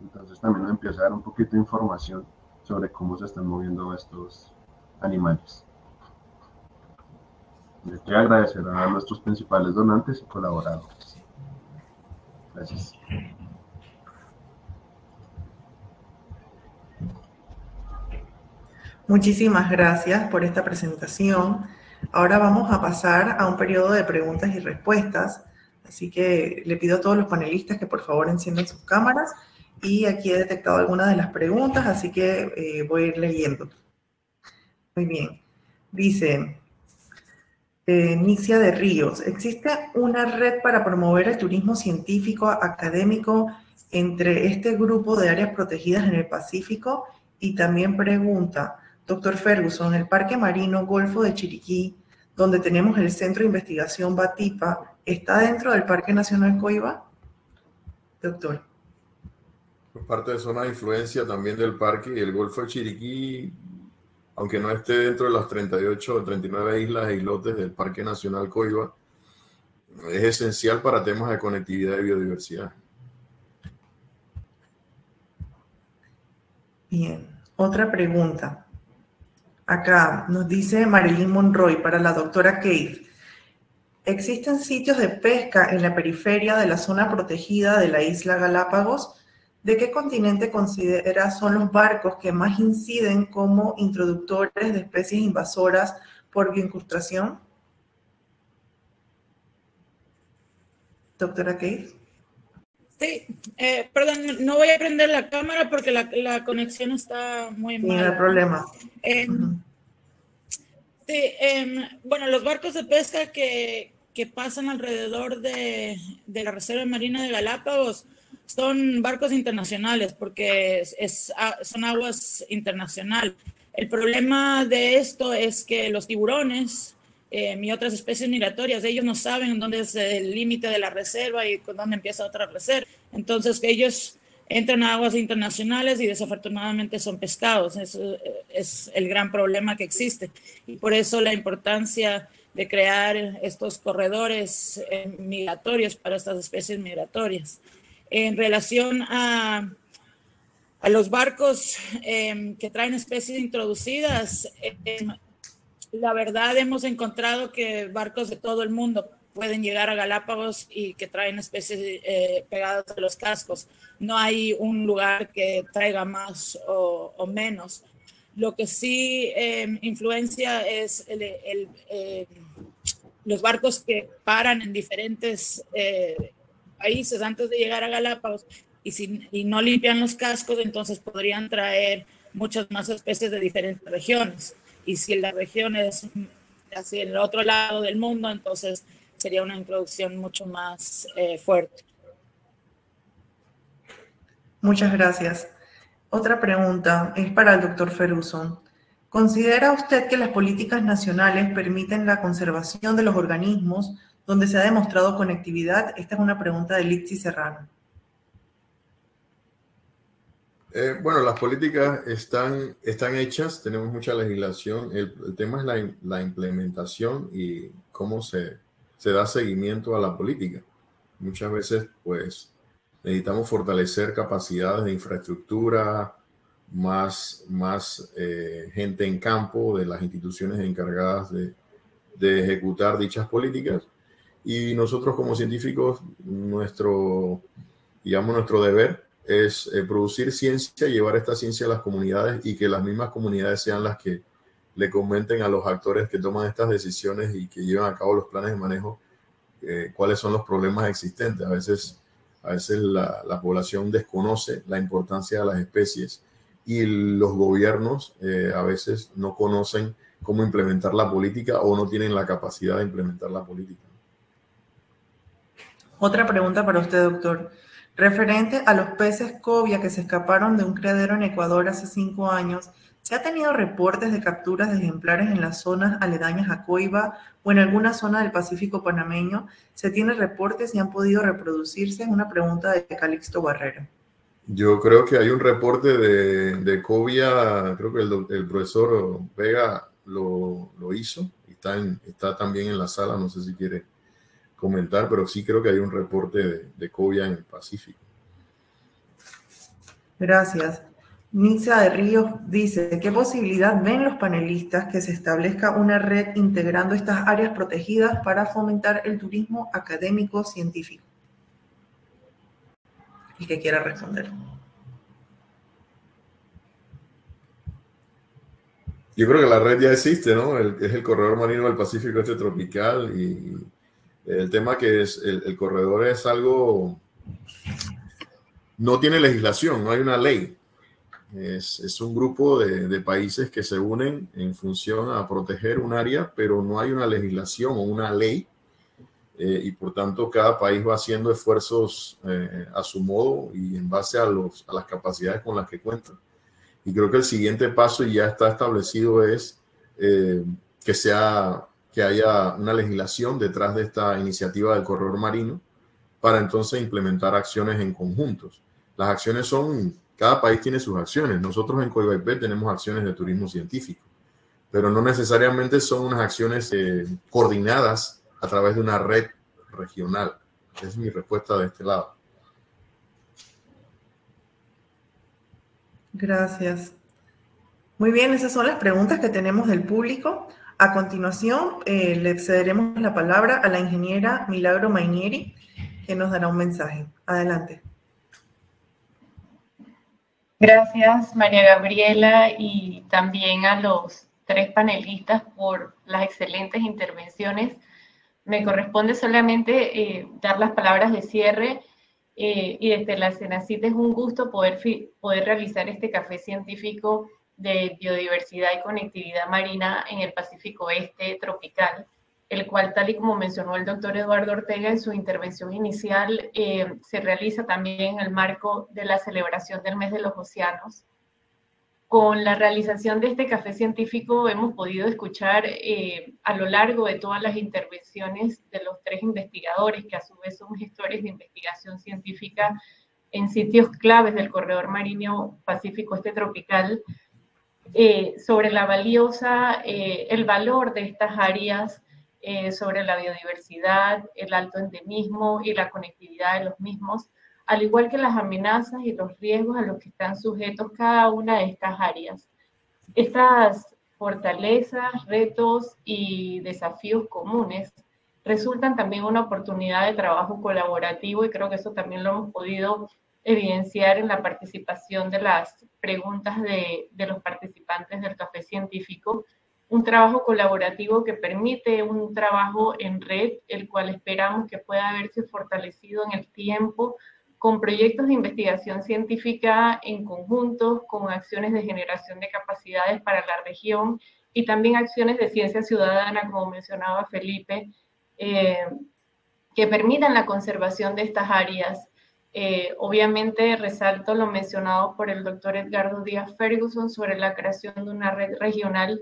S5: Entonces también nos empieza a dar un poquito de información sobre cómo se están moviendo estos animales. Les quiero agradecer a nuestros principales donantes y colaboradores. Gracias.
S1: Muchísimas gracias por esta presentación. Ahora vamos a pasar a un periodo de preguntas y respuestas. Así que le pido a todos los panelistas que por favor enciendan sus cámaras. Y aquí he detectado algunas de las preguntas, así que voy a ir leyendo. Muy bien. Dice Nixia de Ríos, ¿existe una red para promover el turismo científico académico entre este grupo de áreas protegidas en el Pacífico? Y también pregunta, doctor Ferguson, ¿el Parque Marino Golfo de Chiriquí, donde tenemos el Centro de Investigación Batipa, está dentro del Parque Nacional Coiba? Doctor.
S4: Por parte de zona de influencia también del parque y el Golfo de Chiriquí, aunque no esté dentro de las 38 o 39 islas e islotes del Parque Nacional Coiba, es esencial para temas de conectividad y biodiversidad.
S1: Bien, otra pregunta. Acá nos dice Marilyn Monroy para la doctora Keith. ¿Existen sitios de pesca en la periferia de la zona protegida de la isla Galápagos? ¿De qué continente considera son los barcos que más inciden como introductores de especies invasoras por bioincrustación? Doctora Keith.
S3: Sí, perdón, no voy a prender la cámara porque la conexión está muy mala.
S1: No hay problema.
S3: Sí, bueno, los barcos de pesca que pasan alrededor de la Reserva Marina de Galápagos son barcos internacionales porque son aguas internacionales. El problema de esto es que los tiburones y otras especies migratorias, ellos no saben dónde es el límite de la reserva y dónde empieza otra reserva. Entonces, ellos entran a aguas internacionales y desafortunadamente son pescados. Eso es el gran problema que existe. Y por eso la importancia de crear estos corredores migratorios para estas especies migratorias. En relación a los barcos que traen especies introducidas, la verdad hemos encontrado que barcos de todo el mundo pueden llegar a Galápagos y que traen especies pegadas a los cascos. No hay un lugar que traiga más o menos. Lo que sí influencia es los barcos que paran en diferentes países antes de llegar a Galápagos y no limpian los cascos, entonces podrían traer muchas más especies de diferentes regiones. Y si la región es así en el otro lado del mundo, entonces sería una introducción mucho más fuerte.
S1: Muchas gracias. Otra pregunta es para el doctor Ferguson. ¿Considera usted que las políticas nacionales permiten la conservación de los organismos donde se ha demostrado conectividad? Esta es una pregunta de Litsi Serrano.
S4: Bueno, las políticas están hechas, tenemos mucha legislación. El tema es la implementación y cómo se da seguimiento a la política. Muchas veces, pues, necesitamos fortalecer capacidades de infraestructura, más gente en campo de las instituciones encargadas de ejecutar dichas políticas. Y nosotros como científicos, nuestro deber es producir ciencia, llevar esta ciencia a las comunidades y que las mismas comunidades sean las que le comenten a los actores que toman estas decisiones y que llevan a cabo los planes de manejo cuáles son los problemas existentes. A veces la población desconoce la importancia de las especies y los gobiernos a veces no conocen cómo implementar la política o no tienen la capacidad de implementar la política.
S1: Otra pregunta para usted, doctor. Referente a los peces cobia que se escaparon de un criadero en Ecuador hace 5 años, ¿se ha tenido reportes de capturas de ejemplares en las zonas aledañas a Coiba o en alguna zona del Pacífico panameño? ¿Se tiene reportes y han podido reproducirse? Es una pregunta de Calixto Barrera.
S4: Yo creo que hay un reporte de cobia, creo que el profesor Vega lo hizo, está también en la sala, no sé si quiere comentar, pero sí creo que hay un reporte de cobia en el Pacífico.
S1: Gracias. Nixa de Ríos dice, ¿qué posibilidad ven los panelistas que se establezca una red integrando estas áreas protegidas para fomentar el turismo académico científico? El que quiera responder.
S4: Yo creo que la red ya existe, ¿no? Es el corredor marino del Pacífico Este Tropical y el tema que es el corredor es algo, no tiene legislación, no hay una ley. Es un grupo de países que se unen en función a proteger un área, pero no hay una legislación o una ley y por tanto cada país va haciendo esfuerzos a su modo y en base a las capacidades con las que cuentan. Y creo que el siguiente paso, y ya está establecido, es que haya una legislación detrás de esta iniciativa del corredor marino para entonces implementar acciones en conjuntos. Las acciones cada país tiene sus acciones. Nosotros en Coibaipé tenemos acciones de turismo científico, pero no necesariamente son unas acciones coordinadas a través de una red regional. Esa es mi respuesta de este lado.
S1: Gracias. Muy bien, esas son las preguntas que tenemos del público. A continuación, le cederemos la palabra a la ingeniera Milagro Mainieri, que nos dará un mensaje. Adelante.
S6: Gracias, María Gabriela, y también a los 3 panelistas por las excelentes intervenciones. Me corresponde solamente dar las palabras de cierre y desde la CENACIT es un gusto poder realizar este café científico de biodiversidad y conectividad marina en el Pacífico Este tropical, el cual, tal y como mencionó el doctor Eduardo Ortega en su intervención inicial, se realiza también en el marco de la celebración del Mes de los Océanos. Con la realización de este café científico hemos podido escuchar a lo largo de todas las intervenciones de los 3 investigadores, que a su vez son gestores de investigación científica en sitios claves del corredor marino Pacífico Este tropical, sobre el valor de estas áreas, sobre la biodiversidad, el alto endemismo y la conectividad de los mismos, al igual que las amenazas y los riesgos a los que están sujetos cada una de estas áreas. Estas fortalezas, retos y desafíos comunes resultan también una oportunidad de trabajo colaborativo y creo que eso también lo hemos podido evidenciar en la participación de las preguntas de los participantes del café científico. Un trabajo colaborativo que permite un trabajo en red, el cual esperamos que pueda verse fortalecido en el tiempo, con proyectos de investigación científica en conjunto, con acciones de generación de capacidades para la región y también acciones de ciencia ciudadana, como mencionaba Felipe, que permitan la conservación de estas áreas. Obviamente resalto lo mencionado por el doctor Edgardo Díaz Ferguson sobre la creación de una red regional.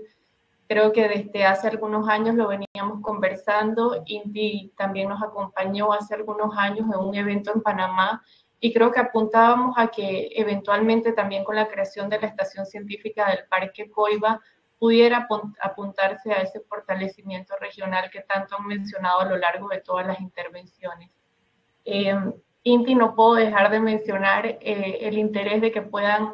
S6: Creo que desde hace algunos años lo veníamos conversando. INTI también nos acompañó hace algunos años en un evento en Panamá y creo que apuntábamos a que eventualmente también con la creación de la estación científica del Parque Coiba pudiera apuntarse a ese fortalecimiento regional que tanto han mencionado a lo largo de todas las intervenciones. INTI, no puedo dejar de mencionar el interés de que puedan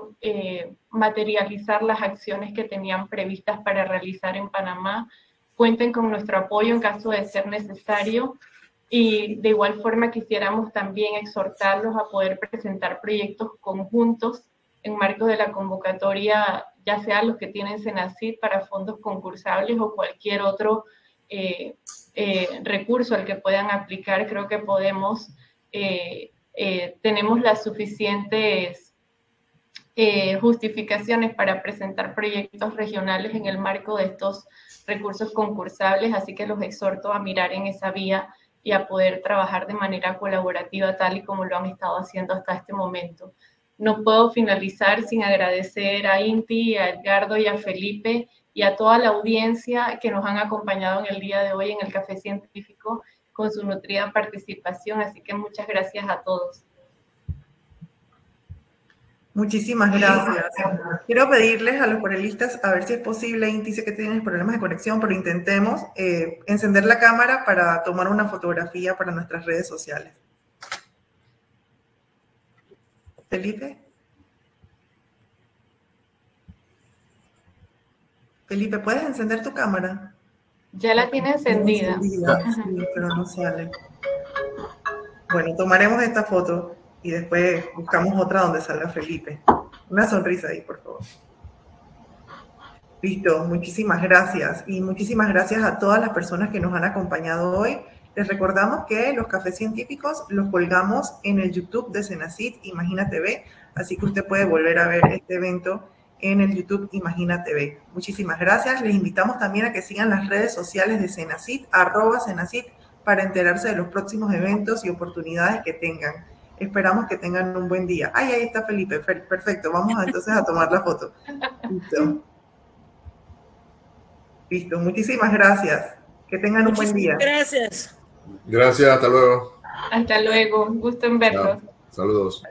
S6: materializar las acciones que tenían previstas para realizar en Panamá. Cuenten con nuestro apoyo en caso de ser necesario. Y de igual forma quisiéramos también exhortarlos a poder presentar proyectos conjuntos en marco de la convocatoria, ya sea los que tienen Senacid para fondos concursables o cualquier otro recurso al que puedan aplicar. Creo que podemos, tenemos las suficientes justificaciones para presentar proyectos regionales en el marco de estos recursos concursables, así que los exhorto a mirar en esa vía y a poder trabajar de manera colaborativa tal y como lo han estado haciendo hasta este momento. No puedo finalizar sin agradecer a Inti, a Edgardo y a Felipe y a toda la audiencia que nos han acompañado en el día de hoy en el Café Científico con su nutrida participación, así que muchas gracias a todos.
S1: Muchísimas gracias. Quiero pedirles a los panelistas, a ver si es posible, Inti, sé que tienes problemas de conexión, pero intentemos encender la cámara para tomar una fotografía para nuestras redes sociales. Felipe. Felipe, ¿puedes encender tu cámara?
S6: Ya la tiene encendida.
S1: Sí, pero no sale. Bueno, tomaremos esta foto y después buscamos otra donde salga Felipe. Una sonrisa ahí, por favor. Listo, muchísimas gracias. Y muchísimas gracias a todas las personas que nos han acompañado hoy. Les recordamos que los cafés científicos los colgamos en el YouTube de Senacid Imagina TV, así que usted puede volver a ver este evento en el YouTube Imagina TV. Muchísimas gracias. Les invitamos también a que sigan las redes sociales de Senacid, @Senacid, para enterarse de los próximos eventos y oportunidades que tengan. Esperamos que tengan un buen día. Ay, ahí está Felipe. Perfecto. Vamos entonces a tomar la foto. Listo. Listo. Muchísimas gracias. Que tengan un buen día.
S3: Gracias.
S4: Gracias. Hasta luego.
S6: Hasta luego. Gusto en verlos.
S4: Saludos.